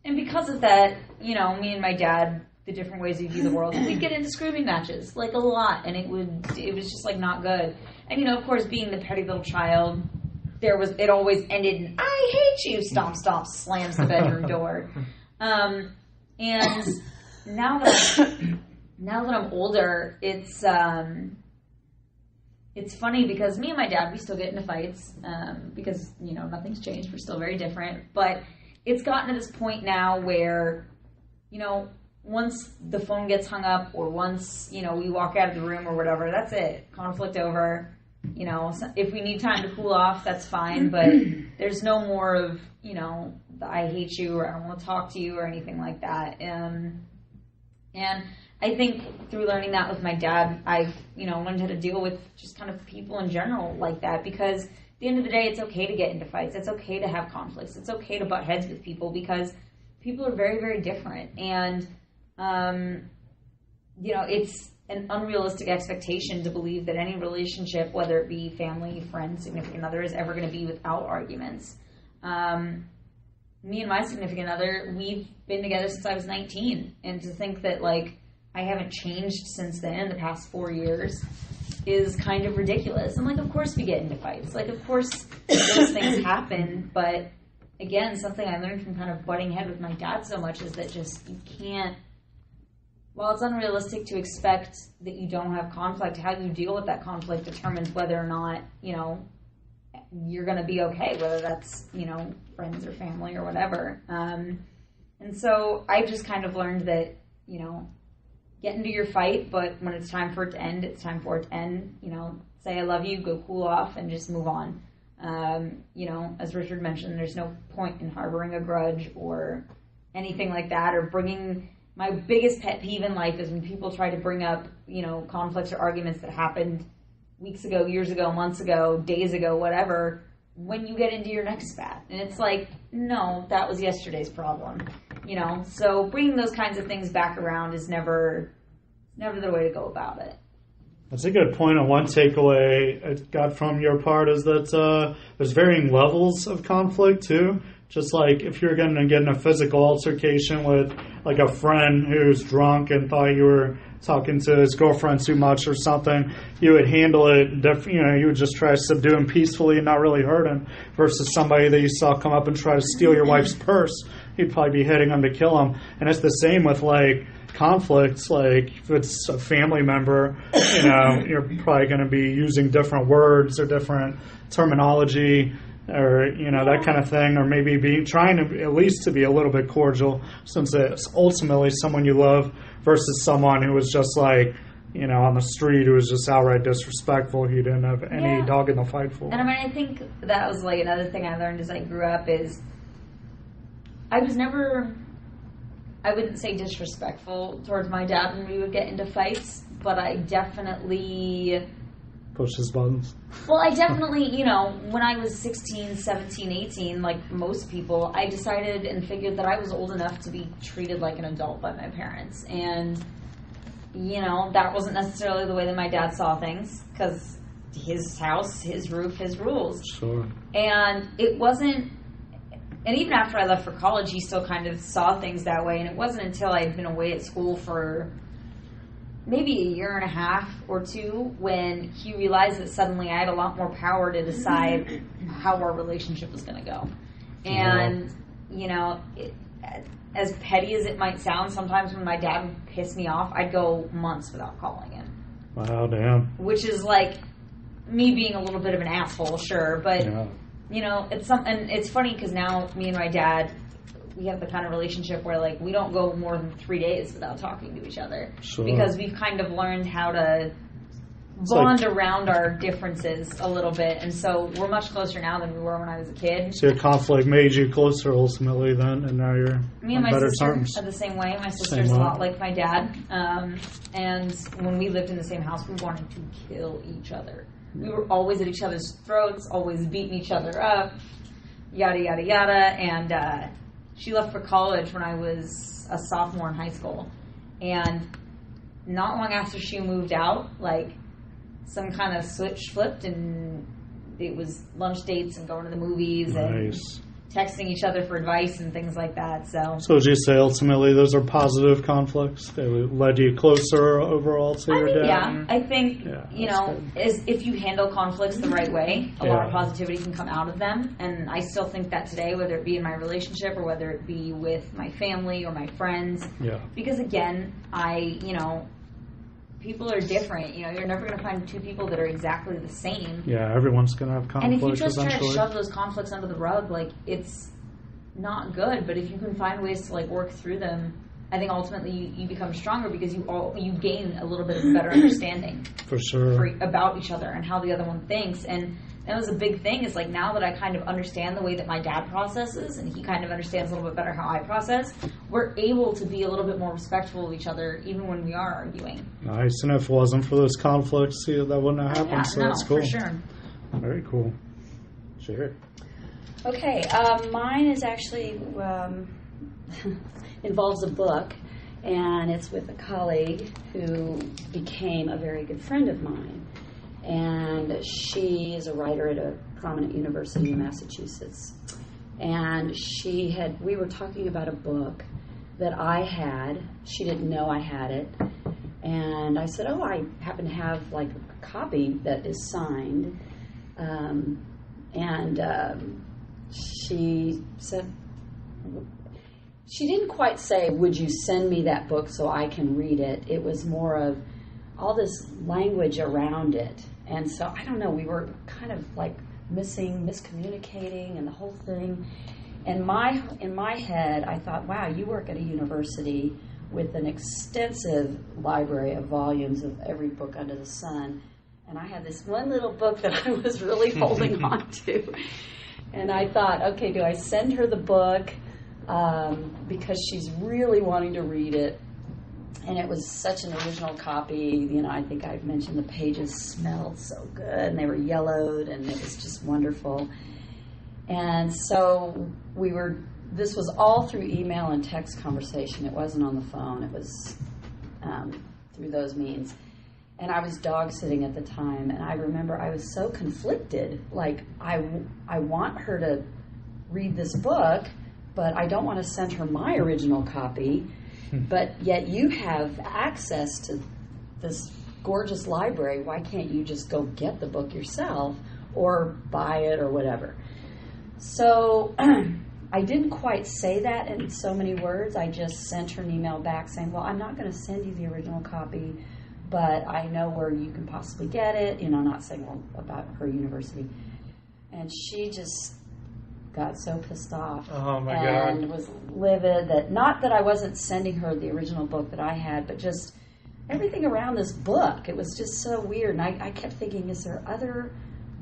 And because of that, me and my dad, the different ways we view the world, we'd get into screaming matches, like a lot, and it was just like not good. And of course, being the petty little child, it always ended in, I hate you, stomp, stomp, slams the bedroom door. And now that I'm older, it's funny because me and my dad, we still get into fights, because, nothing's changed. We're still very different. But it's gotten to this point now where, once the phone gets hung up or once, we walk out of the room or whatever, that's it. Conflict over. If we need time to cool off, that's fine. But there's no more of, the I hate you or I don't want to talk to you or anything like that. And I think through learning that with my dad, I've, learned how to deal with just kind of people in general like that, because at the end of the day, it's okay to get into fights. It's okay to have conflicts. It's okay to butt heads with people because people are very, very different. And, it's an unrealistic expectation to believe that any relationship, whether it be family, friend, significant other, is ever going to be without arguments. Me and my significant other, we've been together since I was 19. And to think that, I haven't changed since then in the past 4 years is kind of ridiculous. And, of course we get into fights. Of course those things happen. But, again, something I learned from kind of butting head with my dad so much is that just you can't, while it's unrealistic to expect that you don't have conflict, how you deal with that conflict determines whether or not, you're going to be okay, whether that's, friends or family or whatever. And so I've just kind of learned that, get into your fight, but when it's time for it to end, it's time for it to end. Say I love you, go cool off, and just move on. As Richard mentioned, there's no point in harboring a grudge or anything like that, or bringing. My biggest pet peeve in life is when people try to bring up, conflicts or arguments that happened weeks ago, years ago, months ago, days ago, whatever, when you get into your next spat. And it's like, no, that was yesterday's problem, So bringing those kinds of things back around is never the way to go about it. That's a good point. And one takeaway I got from your part is that there's varying levels of conflict, too. Just like if you're going to get in a physical altercation with a friend who's drunk and thought you were talking to his girlfriend too much or something, you would handle it you would just try to subdue him peacefully and not really hurt him, versus somebody that you saw come up and try to steal your wife's purse. You'd probably be hitting him to kill him. And it's the same with conflicts. If it's a family member, you're probably going to be using different words or different terminology, or that kind of thing, or maybe trying to at least to be a little bit cordial, since it's ultimately someone you love, versus someone who was just on the street who was just outright disrespectful. He didn't have any dog in the fight for. And I mean, I think that was like another thing I learned as I grew up is I was never, I wouldn't say disrespectful towards my dad when we would get into fights, but I definitely push his buttons. Well, I definitely, when I was 16, 17, 18, like most people, I decided and figured that I was old enough to be treated like an adult by my parents. And, that wasn't necessarily the way that my dad saw things, because his house, his roof, his rules. Sure. And it wasn't, and even after I left for college, he still kind of saw things that way. And it wasn't until I'd been away at school for maybe a year and a half or two when he realized that suddenly I had a lot more power to decide how our relationship was going to go. And, as petty as it might sound, sometimes when my dad would piss me off, I'd go months without calling him. Wow, damn. Which is like me being a little bit of an asshole, sure. But, it's funny because now me and my dad, we have the kind of relationship where, like, we don't go more than 3 days without talking to each other. Sure. Because we've kind of learned how to bond around our differences a little bit. And so we're much closer now than we were when I was a kid. So your conflict made you closer ultimately then, and now you're Me and my better sister terms. are the same way. My sister's a lot like my dad. And when we lived in the same house, we wanted to kill each other. We were always at each other's throats, always beating each other up, yada, yada, yada. And she left for college when I was a sophomore in high school. And not long after she moved out, like, some kind of switch flipped, and it was lunch dates and going to the movies and texting each other for advice and things like that. So would you say ultimately those are positive conflicts? They led you closer overall to your dad? Yeah, I think, if you handle conflicts the right way, a lot of positivity can come out of them. And I still think that today, whether it be in my relationship or whether it be with my family or my friends. Yeah. Because again, people are different. You're never going to find two people that are exactly the same. Yeah, everyone's going to have conflicts. And if you just try to eventually. shove those conflicts under the rug, like, it's not good. But if you can find ways to, like, work through them, I think ultimately you become stronger because you gain a little bit of a better understanding for sure about each other and how the other one thinks. And that was a big thing, is like, now that I kind of understand the way that my dad processes and he kind of understands a little bit better how I process, we're able to be a little bit more respectful of each other even when we are arguing. Nice. And if it wasn't for those conflicts, that wouldn't have happened. So that's cool. For sure. Very cool. Sure. Okay, mine is actually involves a book, and it's with a colleague who became a very good friend of mine. And she is a writer at a prominent university in Massachusetts. And we were talking about a book that I had. She didn't know I had it. And I said, I happen to have, like, a copy that is signed. She said, she didn't quite say, would you send me that book so I can read it? It was more of all this language around it. And so, I don't know, we were kind of like miscommunicating and the whole thing. And in my head, I thought, wow, you work at a university with an extensive library of volumes of every book under the sun. And I had this one little book that I was really holding on to. And I thought, okay, do I send her the book because she's really wanting to read it? And it was such an original copy. I think I've mentioned the pages smelled so good, and they were yellowed, and it was just wonderful. And so this was all through email and text conversation. It wasn't on the phone. It was through those means. And I was dog sitting at the time, and I remember I was so conflicted. Like, I want her to read this book, but I don't want to send her my original copy. But yet you have access to this gorgeous library. Why can't you just go get the book yourself or buy it or whatever? So I didn't quite say that in so many words. I just sent her an email back saying, well, I'm not going to send you the original copy, but I know where you can possibly get it. Not saying about her university. And she just got so pissed off and was livid that, not that I wasn't sending her the original book that I had, but just everything around this book. It was just so weird. And I kept thinking, is there other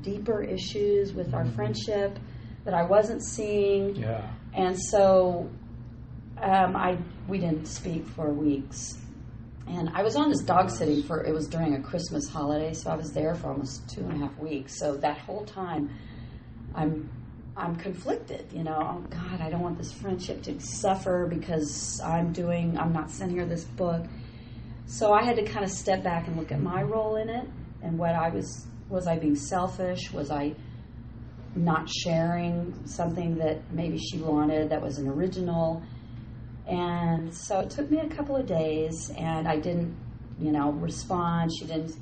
deeper issues with our friendship that I wasn't seeing? Yeah. And so we didn't speak for weeks. And I was on this dog sitting it was during a Christmas holiday, so I was there for almost 2.5 weeks. So that whole time, I'm conflicted, oh God, I don't want this friendship to suffer because I'm not sending her this book. So I had to kind of step back and look at my role in it and what was I being selfish? Was I not sharing something that maybe she wanted that was an original? And so it took me a couple of days, and I didn't, respond. She didn't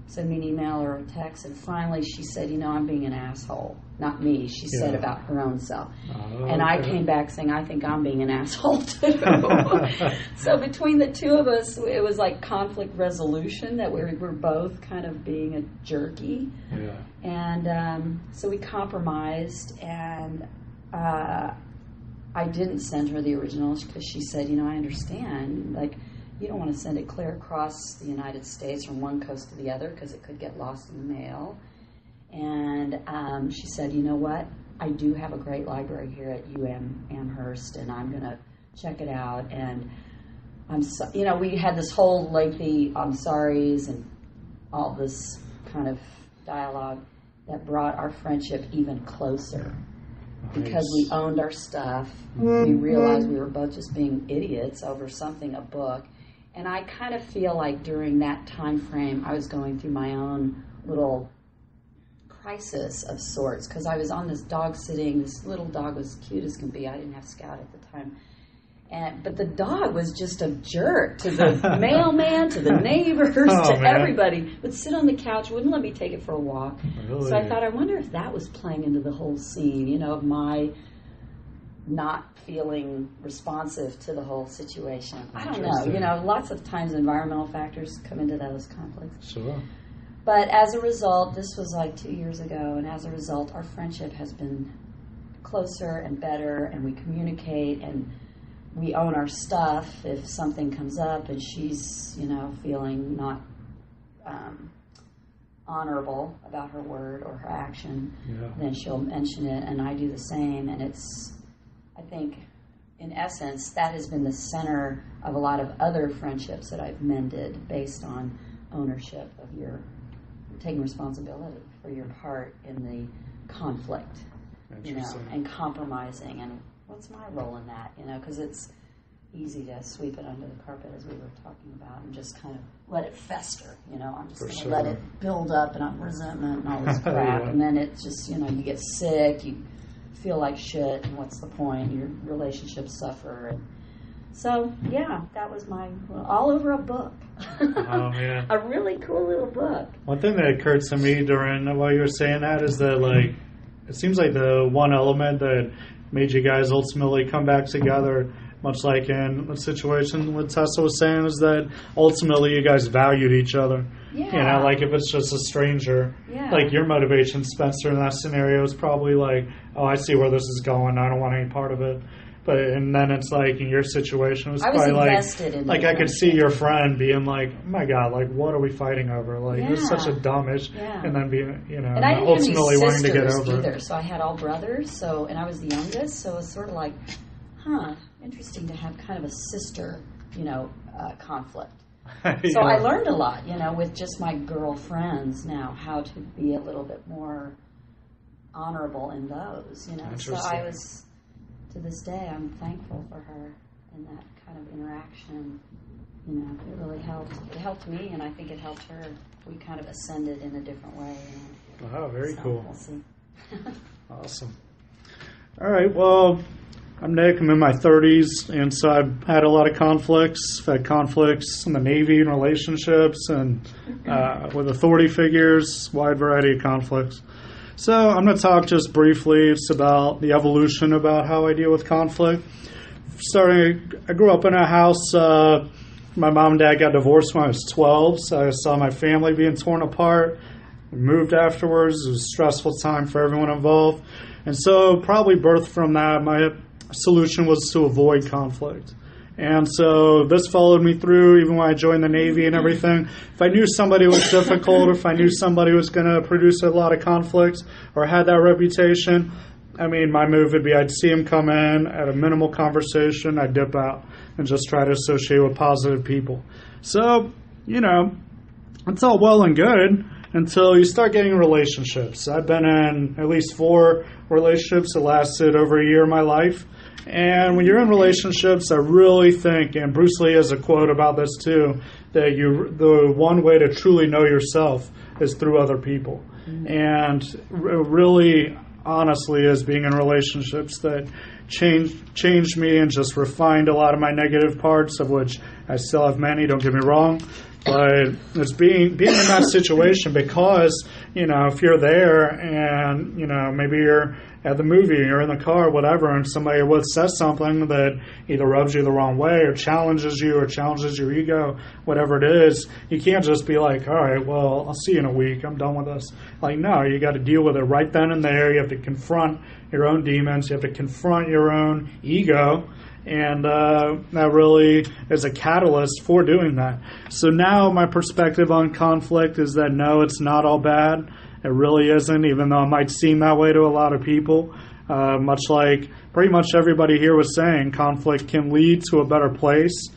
send me an email or a text, and finally she said, I'm being an asshole. Not me, she said about her own self. And I came back saying, I think I'm being an asshole too. So between the two of us, it was like conflict resolution, that we're both kind of being a jerky. Yeah. And so we compromised, and I didn't send her the original because she said, I understand, like, you don't want to send it clear across the United States from one coast to the other because it could get lost in the mail. And she said, you know what? I do have a great library here at Amherst, and I'm going to check it out. And we had this whole lengthy I'm sorries and all this kind of dialogue that brought our friendship even closer. Because we owned our stuff. We realized we were both just being idiots over a book. And I kind of feel like during that time frame, I was going through my own little crisis of sorts, because I was on this dog sitting. This little dog was cute as can be. I didn't have Scout at the time. But the dog was just a jerk to the mailman, to the neighbors, everybody. Would sit on the couch, wouldn't let me take it for a walk. Really? So I thought, I wonder if that was playing into the whole scene, of my not feeling responsive to the whole situation. I don't know. Lots of times environmental factors come into those conflicts. Sure. But as a result, this was like 2 years ago, and as a result, our friendship has been closer and better, and we communicate, and we own our stuff. If something comes up and she's, feeling not honorable about her word or her action, then she'll mention it, and I do the same. And I think, in essence, that has been the center of a lot of other friendships that I've mended based on ownership of taking responsibility for your part in the conflict, and compromising, and what's my role in that, because it's easy to sweep it under the carpet, as we were talking about, and just kind of let it fester, I'm just going to let it build up, and resentment and all this crap, and then it's just, you get sick, you feel like shit, and what's the point? Your relationships suffer, and so, that was all over a book. Oh, man. A really cool little book. One thing that occurred to me while you were saying that is that, it seems like the one element that made you guys ultimately come back together, much like in the situation what Tessa was saying, is that ultimately you guys valued each other. Yeah. If it's just a stranger, your motivation, Spencer, in that scenario is probably oh, I see where this is going, I don't want any part of it. And then it's in your situation, it was probably invested in I could see your friend being oh my God, what are we fighting over? It's such a dumb issue. Yeah. And then being, and I didn't ultimately have any wanting to get over either, it. so I had all brothers, and I was the youngest, so it was sort of interesting to have kind of a sister, conflict. So I learned a lot, with just my girlfriends now, how to be a little bit more honorable in those, So I was, to this day, I'm thankful for her in that kind of interaction. It really helped. It helped me, and I think it helped her. We kind of ascended in a different way. Wow, very cool. We'll see. Awesome. All right, well, I'm Nick. I'm in my 30s, and so I've had a lot of conflicts. I've had conflicts in the Navy and relationships, and with authority figures, wide variety of conflicts. So I'm going to talk just briefly about the evolution about how I deal with conflict. I grew up in a house. My mom and dad got divorced when I was 12, so I saw my family being torn apart. We moved afterwards. It was a stressful time for everyone involved. And so probably birthed from that, my solution was to avoid conflict. And so this followed me through even when I joined the Navy and everything. If I knew somebody was difficult, or if I knew somebody was going to produce a lot of conflict or had that reputation, I mean, my move would be I'd see him come in at a minimal conversation, I'd dip out and just try to associate with positive people. So, you know, it's all well and good until you start getting relationships. I've been in at least 4 relationships that lasted over a year of my life. And when you're in relationships, I really think, and Bruce Lee has a quote about this too, that the one way to truly know yourself is through other people. And really, honestly, is being in relationships that changed me and just refined a lot of my negative parts, of which I still have many, don't get me wrong. But it's being in that situation because, you know, if you're there and, you know, maybe you're at the movie, you're in the car, whatever, and somebody says something that either rubs you the wrong way or challenges you or challenges your ego, whatever it is, you can't just be like, all right, well, I'll see you in a week. I'm done with this. Like, no, you got to deal with it right then and there. You have to confront your own demons. You have to confront your own ego. And that really is a catalyst for doing that. So now my perspective on conflict is that no, it's not all bad. It really isn't, even though it might seem that way to a lot of people. Much like pretty much everybody here was saying, conflict can lead to a better place.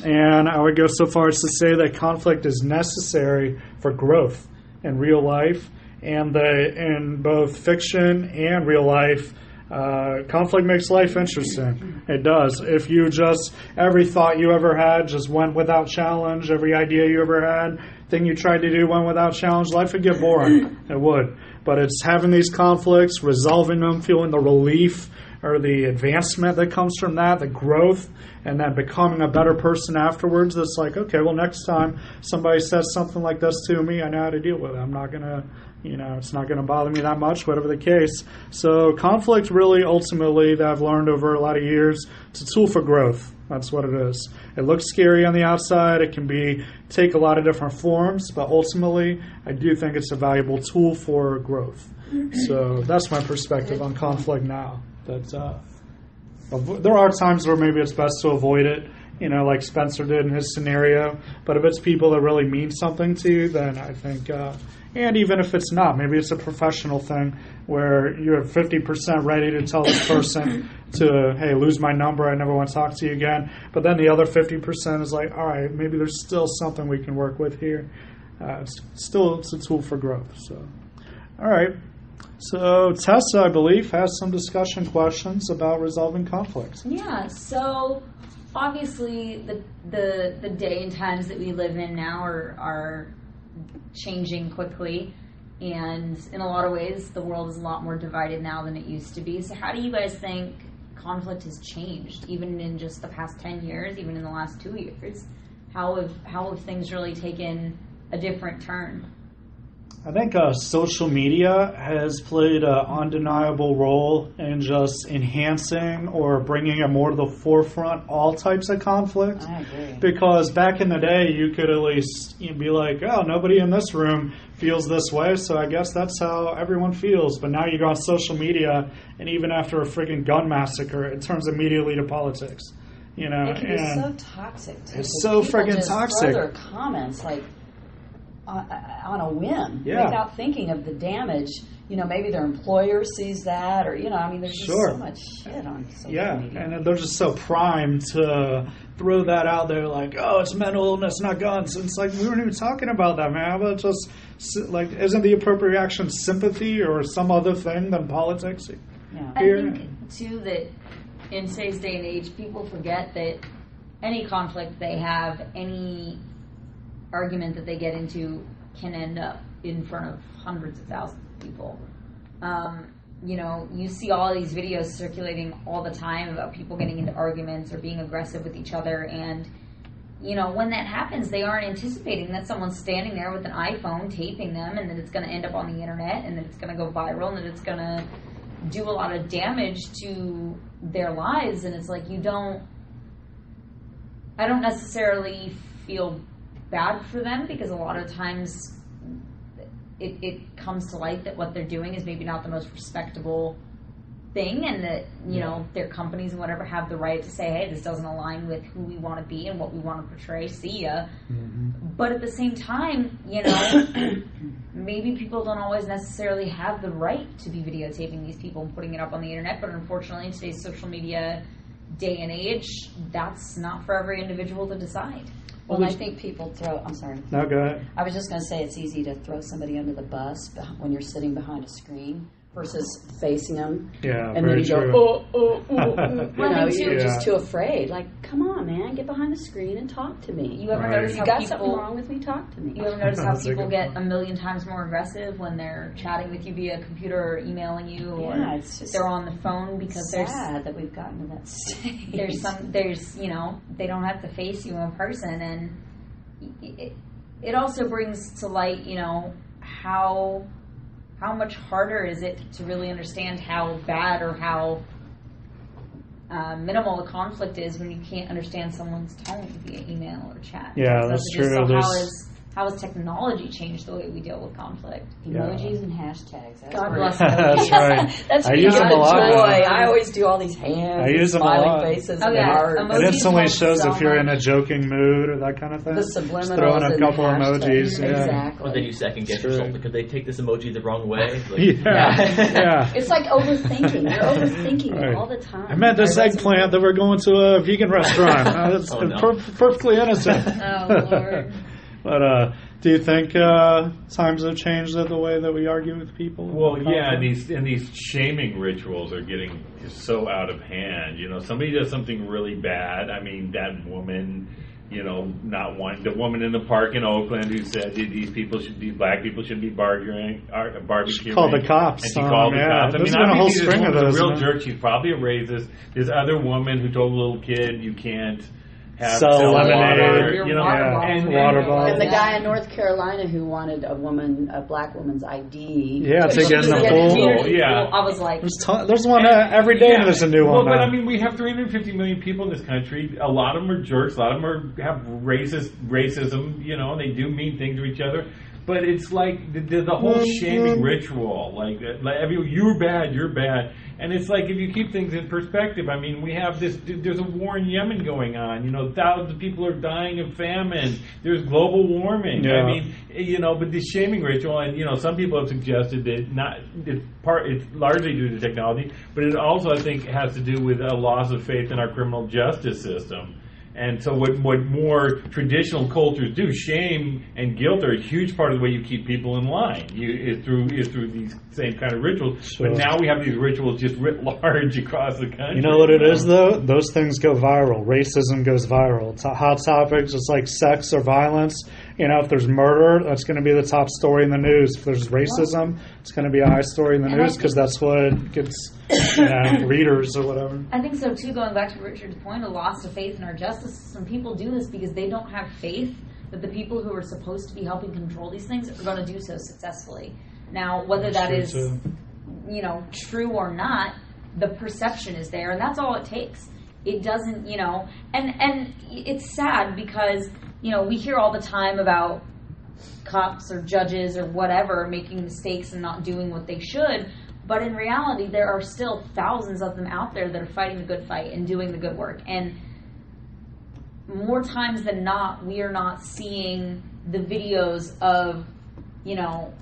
And I would go so far as to say that conflict is necessary for growth in real life. And in both fiction and real life, conflict makes life interesting. It does. If you just, every thought you ever had just went without challenge, every idea you ever had, thing you tried to do went without challenge, life would get boring. It would. But it's having these conflicts, resolving them, feeling the relief or the advancement that comes from that, the growth, and then becoming a better person afterwards. That's like, okay, well, next time somebody says something like this to me, I know how to deal with it. I'm not going to, you know, it's not going to bother me that much, whatever the case. So conflict really, ultimately, that I've learned over a lot of years, it's a tool for growth. That's what it is. It looks scary on the outside. It can take a lot of different forms, but ultimately, I do think it's a valuable tool for growth. So that's my perspective on conflict now. That there are times where maybe it's best to avoid it, you know, like Spencer did in his scenario. But if it's people that really mean something to you, then I think, and even if it's not, maybe it's a professional thing where you're 50% ready to tell this person to, hey, lose my number, I never want to talk to you again. But then the other 50% is like, all right, maybe there's still something we can work with here. It's a tool for growth. So, all right. So Tessa, I believe, has some discussion questions about resolving conflicts. Yeah, so obviously the day and times that we live in now are changing quickly, and in a lot of ways the world is a lot more divided now than it used to be. So how do you guys think conflict has changed, even in just the past 10 years, even in the last 2 years? How have things really taken a different turn? I think social media has played an undeniable role in just enhancing or bringing it more to the forefront all types of conflict. I agree. Because back in the day, you could at least be like, oh, nobody in this room feels this way, so I guess that's how everyone feels. But now you go on social media, and even after a freaking gun massacre, it turns immediately to politics. You know, It can be so toxic, too. It's so freaking just toxic. Throw their comments like on a whim, yeah, without thinking of the damage. You know, maybe their employer sees that, or, you know, I mean, there's just so much shit on social media. And they're just so primed to throw that out there like, oh, it's mental illness, not guns. And it's like, we weren't even talking about that, man. How about just, like, isn't the appropriate reaction sympathy or some other thing than politics? Yeah. I think, too, that in today's day and age, people forget that any conflict they have, any argument that they get into can end up in front of hundreds of thousands of people. You know, you see all these videos circulating all the time about people getting into arguments or being aggressive with each other, and, you know, when that happens, they aren't anticipating that someone's standing there with an iPhone taping them, and that it's going to end up on the internet, and that it's going to go viral, and that it's going to do a lot of damage to their lives. And it's like, I don't necessarily feel bad for them, because a lot of times it comes to light that what they're doing is maybe not the most respectable thing, and that you know their companies and whatever have the right to say, hey, this doesn't align with who we want to be and what we want to portray. See ya. But at the same time, you know, maybe people don't always necessarily have the right to be videotaping these people and putting it up on the internet. But unfortunately, in today's social media day and age, that's not for every individual to decide. Well, I think people throw. I'm sorry. No, go ahead. I was just going to say it's easy to throw somebody under the bus when you're sitting behind a screen versus facing them. Yeah, and then very you true. go, you know, you're Yeah. just too afraid. Like, come on, man, get behind the screen and talk to me. You ever Right. notice If how you got people? something wrong with me, talk to me. You ever notice how That's a people good get point. a million times more aggressive when they're chatting with you via computer or emailing you, or Yeah, it's just they're on the phone because sad that we've gotten to that stage. there's you know, they don't have to face you in person, and it also brings to light, you know, how much harder is it to really understand how bad or how minimal the conflict is when you can't understand someone's tone via email or chat. Yeah, that's Messages. true. So how has technology changed the way we deal with conflict? Emojis and hashtags. That's God where- bless That's emojis. right. That's I me use them got a lot joy. now. I always do all these hands, I use them a smiling lot. faces, Oh, and yeah. hearts. It Emojis instantly help shows so if you're in a much. joking mood or that kind of thing. The Just subliminals throw in a and couple the hashtags. emojis. Yeah. Exactly. But then you second guess True. yourself because they take this emoji the wrong way. Like, Yeah. It's like overthinking. You're overthinking Right. it all the time. I meant this I wasn't- eggplant that we're going to a vegan restaurant. It's Oh, no. perfectly innocent. Oh, Lord. But do you think times have changed the way that we argue with people? Well, yeah, and these shaming rituals are getting just so out of hand. You know, somebody does something really bad. I mean, that woman, you know, the woman in the park in Oakland who said these black people should be barbecuing. She called the cops. And she called the Yeah, cops. I there's mean, been a whole obviously string this of woman's those, a real man. jerk. She's probably a racist. This other woman who told a little kid you can't Sell lemonade. water, Your you know, water Yeah. bottle. and Water bottle. And the guy in North Carolina who wanted a black woman's ID. Yeah, to She get in was the getting pool. tears. Yeah. I was like, There's one every day. Yeah. There's a new one. Well, but now. I mean, we have 350 million people in this country. A lot of them are jerks. A lot of them have racism. You know, and they do mean things to each other. But it's like the whole shaming ritual. Like you're bad. And it's like if you keep things in perspective. I mean, we have this. There's a war in Yemen going on. You know, thousands of people are dying of famine. There's global warming. Yeah. I mean, you know, but this shaming ritual, and you know, some people have suggested that it's largely due to technology, but it also, I think, has to do with a loss of faith in our criminal justice system. And so what more traditional cultures do, shame and guilt are a huge part of the way you keep people in line. Is through these same kind of rituals. Sure. But now we have these rituals just writ large across the country. You know what it is, though? Those things go viral. Racism goes viral. Hot topics, it's like sex or violence. You know, if there's murder, that's going to be the top story in the news. If there's racism, it's going to be a high story in the And I news because that's what gets readers or whatever. I think so too. Going back to Richard's point, a loss of faith in our justice system. People do this because they don't have faith that the people who are supposed to be helping control these things are going to do so successfully. Now, whether that is, you know, true or not, the perception is there, and that's all it takes. It doesn't, you know, and it's sad because, you know, we hear all the time about cops or judges or whatever making mistakes and not doing what they should. But in reality, there are still thousands of them out there that are fighting the good fight and doing the good work. And more times than not, we are not seeing the videos of, you know,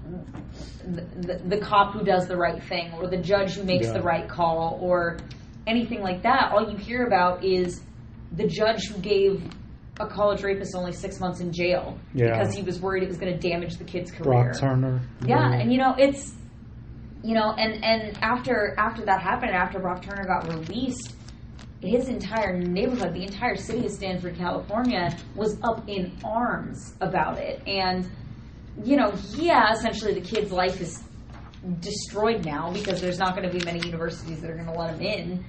the cop who does the right thing or the judge who makes the right call or anything like that. All you hear about is the judge who gave a college rapist only 6 months in jail because he was worried it was going to damage the kid's career. Brock Turner. Yeah, and you know, it's, you know, and after that happened, after Brock Turner got released, his entire neighborhood, the entire city of Stanford, California, was up in arms about it. And, you know, essentially the kid's life is destroyed now because there's not going to be many universities that are going to let him in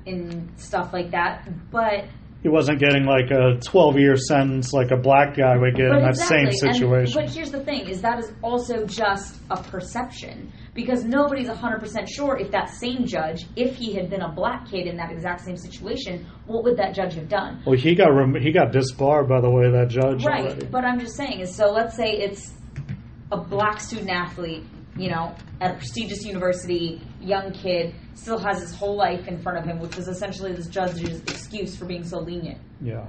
and stuff like that. But he wasn't getting like a 12-year sentence like a black guy would get in that same situation. But here's the thing, is that is also just a perception. Because nobody's 100% sure if that same judge, if he had been a black kid in that exact same situation, what would that judge have done? Well, he got disbarred, by the way, that judge. Right, already. but I'm just saying, is so let's say it's a black student athlete at a prestigious university, young kid, still has his whole life in front of him, which was essentially this judge's excuse for being so lenient. Yeah.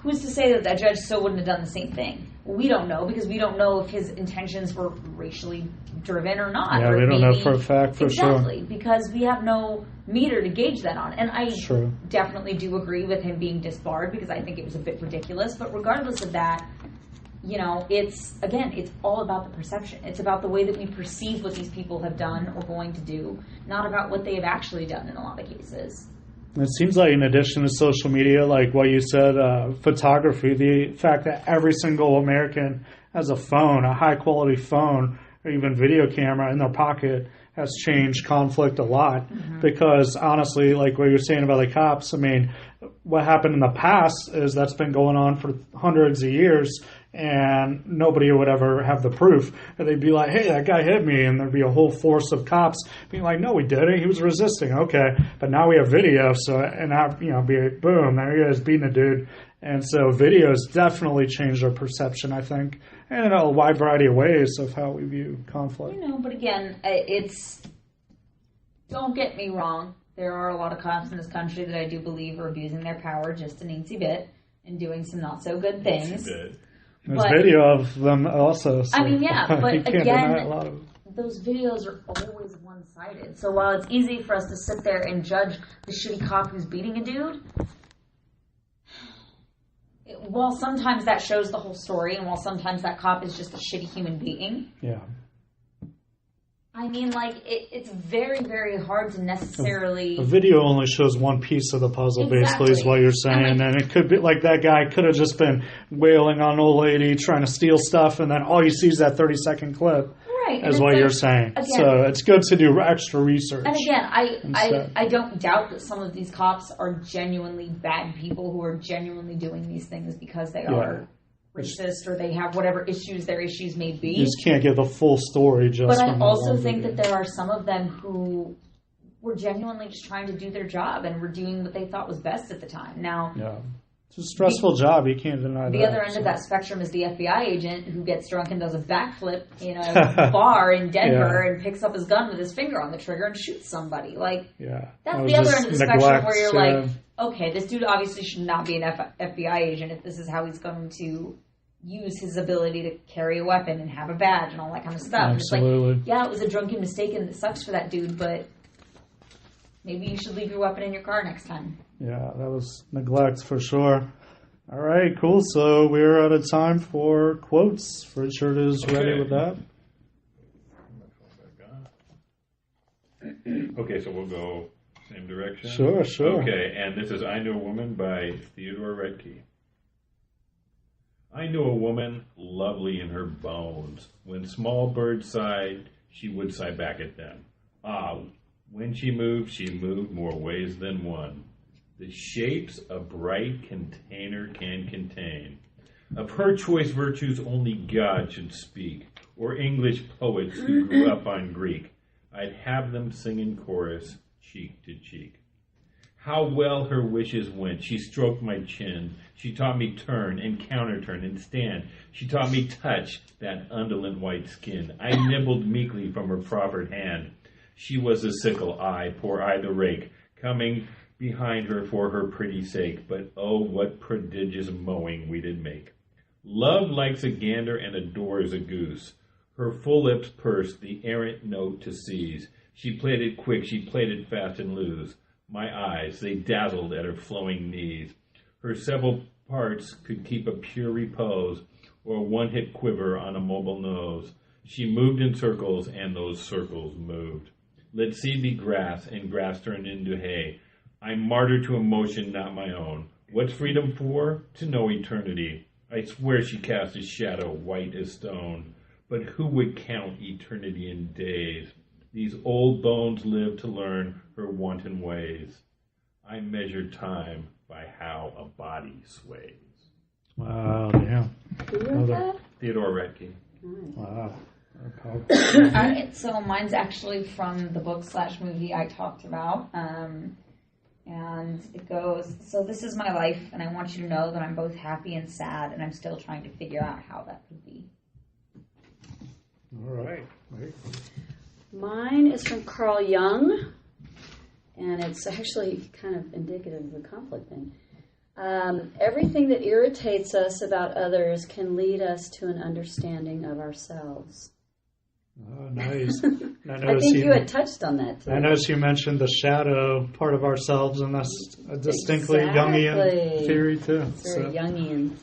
Who's to say that judge still wouldn't have done the same thing? Well, we don't know, because we don't know if his intentions were racially driven or not. Yeah, or we don't know for a fact, for sure. Exactly, because we have no meter to gauge that on. And I True. definitely do agree with him being disbarred, because I think it was a bit ridiculous. But regardless of that, it's all about the perception. It's about the way that we perceive what these people have done or going to do, not about what they have actually done in a lot of cases. It seems like in addition to social media, like what you said, photography, the fact that every single American has a phone, a high-quality phone, or even video camera in their pocket has changed conflict a lot. Mm-hmm. Because honestly, like what you're saying about the cops, I mean, what happened in the past is that's been going on for hundreds of years, and nobody would ever have the proof. And they'd be like, hey, that guy hit me, and there'd be a whole force of cops being like, no, he didn't. He was resisting. Okay, but now we have video, boom, there he is beating a dude. And so videos definitely changed our perception, I think, and in a wide variety of ways of how we view conflict. But again, don't get me wrong. There are a lot of cops in this country that I do believe are abusing their power just an eensy bit and doing some not so good things. There's video of them also. So but you can't again, deny a lot of those videos are always one-sided. So while it's easy for us to sit there and judge the shitty cop who's beating a dude, while sometimes that shows the whole story, and while sometimes that cop is just a shitty human being, yeah. I mean, it's very, very hard to necessarily... A video only shows one piece of the puzzle, basically, is what you're saying. And it could be like that guy could have just been wailing on an old lady, trying to steal stuff, and then all you see is that 30-second clip, is what you're saying. Again, so it's good to do extra research. And again, I don't doubt that some of these cops are genuinely bad people who are genuinely doing these things because they are racist or they have whatever issues their issues may be. You just can't get the full story just But from I also think that there are some of them who were genuinely just trying to do their job and were doing what they thought was best at the time. Now, it's a stressful job. You can't deny that. The other end of that spectrum is the FBI agent who gets drunk and does a backflip in a bar in Denver and picks up his gun with his finger on the trigger and shoots somebody. That's the other end of the spectrum where you're like, okay, this dude obviously should not be an FBI agent if this is how he's going to use his ability to carry a weapon and have a badge and all that kind of stuff. Absolutely. It's like, it was a drunken mistake and it sucks for that dude, but maybe you should leave your weapon in your car next time. Yeah, that was neglect for sure. All right, cool. So we're out of time for quotes. Richard is ready with that. Okay, so we'll go same direction? Sure. Okay, and this is I Knew a Woman by Theodore Redke. I knew a woman, lovely in her bones. When small birds sighed, she would sigh back at them. When she moved more ways than one. The shapes a bright container can contain. Of her choice virtues only God should speak, or English poets who grew up on Greek. I'd have them sing in chorus, cheek to cheek. How well her wishes went. She stroked my chin. She taught me turn and counter-turn and stand. She taught me touch that undulant white skin. I nibbled meekly from her proffered hand. She was the sickle, poor I the rake, coming behind her for her pretty sake. But oh, what prodigious mowing we did make. Love likes a gander and adores a goose. Her full lips pursed the errant note to seize. She played it quick, she played it fast and loose. My eyes, they dazzled at her flowing knees. Her several parts could keep a pure repose, or a one-hit quiver on a mobile nose. She moved in circles, and those circles moved. Let seed be grass, and grass turned into hay. I'm martyr to emotion, not my own. What's freedom for? To know eternity. I swear she cast a shadow white as stone. But who would count eternity in days? These old bones live to learn her wanton ways. I measure time by how a body sways. Wow, damn. Who wrote that? Theodore Redke. Wow. All right, so mine's actually from the book/movie I talked about. And it goes, so this is my life, and I want you to know that I'm both happy and sad, and I'm still trying to figure out how that could be. All right. Mine is from Carl Jung, and it's actually kind of indicative of the conflict thing. Everything that irritates us about others can lead us to an understanding of ourselves. Oh, nice. I think you had touched on that too. I noticed you mentioned the shadow part of ourselves, and that's a distinctly Jungian theory too. It's very Jungian.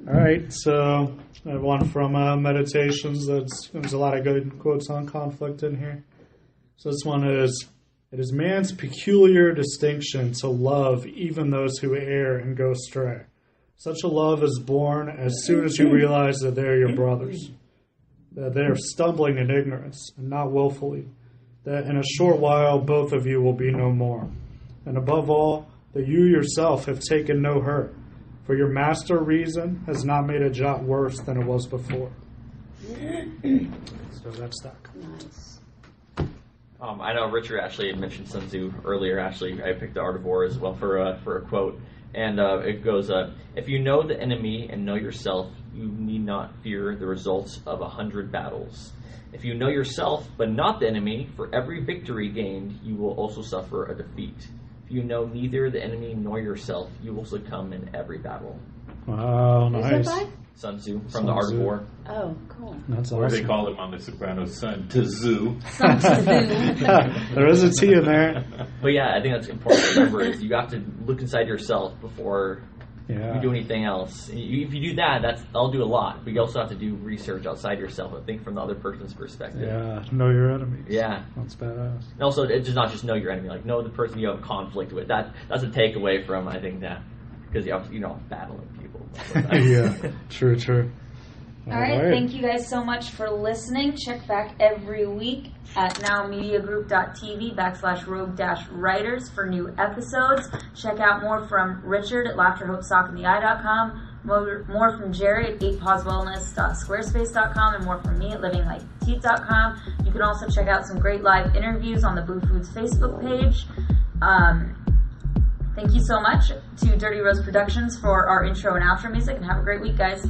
All right, so I have one from Meditations. There's a lot of good quotes on conflict in here. So this one is, "It is man's peculiar distinction to love even those who err and go astray. Such a love is born as soon as you realize that they're your brothers, that they are stumbling in ignorance and not willfully, that in a short while both of you will be no more, and above all, that you yourself have taken no hurt, for your master reason has not made a jot worse than it was before." So that's that. Nice. I know Richard actually had mentioned Sun Tzu earlier. Actually, I picked the Art of War as well for a quote, and it goes, "If you know the enemy and know yourself, you need not fear the results of 100 battles. If you know yourself but not the enemy, for every victory gained, you will also suffer a defeat. If you know neither the enemy nor yourself, you will succumb in every battle." Wow, Who's nice. that by? Sun Tzu from the Art of War. Oh, cool. That's Or they awesome. call him on The Sopranos, Son Tzu. There is a T in there. But yeah, I think that's important to remember is you have to look inside yourself before Yeah. you do anything else. If you do that, that'll do a lot. But you also have to do research outside yourself and think from the other person's perspective. Yeah, know your enemies. Yeah. That's badass. And also, it's just not just know your enemy, like know the person you have conflict with. That's a takeaway from, I think, that. Because you have battling people. Yeah, true. All right, thank you guys so much for listening. Check back every week at nowmediagroup.tv/rogue-writers for new episodes. Check out more from Richard at laughterhopesockandtheeye.com, more from Gerry at 8pauswellness.squarespace.com, and more from me at livingliketeeth.com. You can also check out some great live interviews on the Boo Foods Facebook page. Thank you so much to Dirty Rose Productions for our intro and outro music, and have a great week, guys.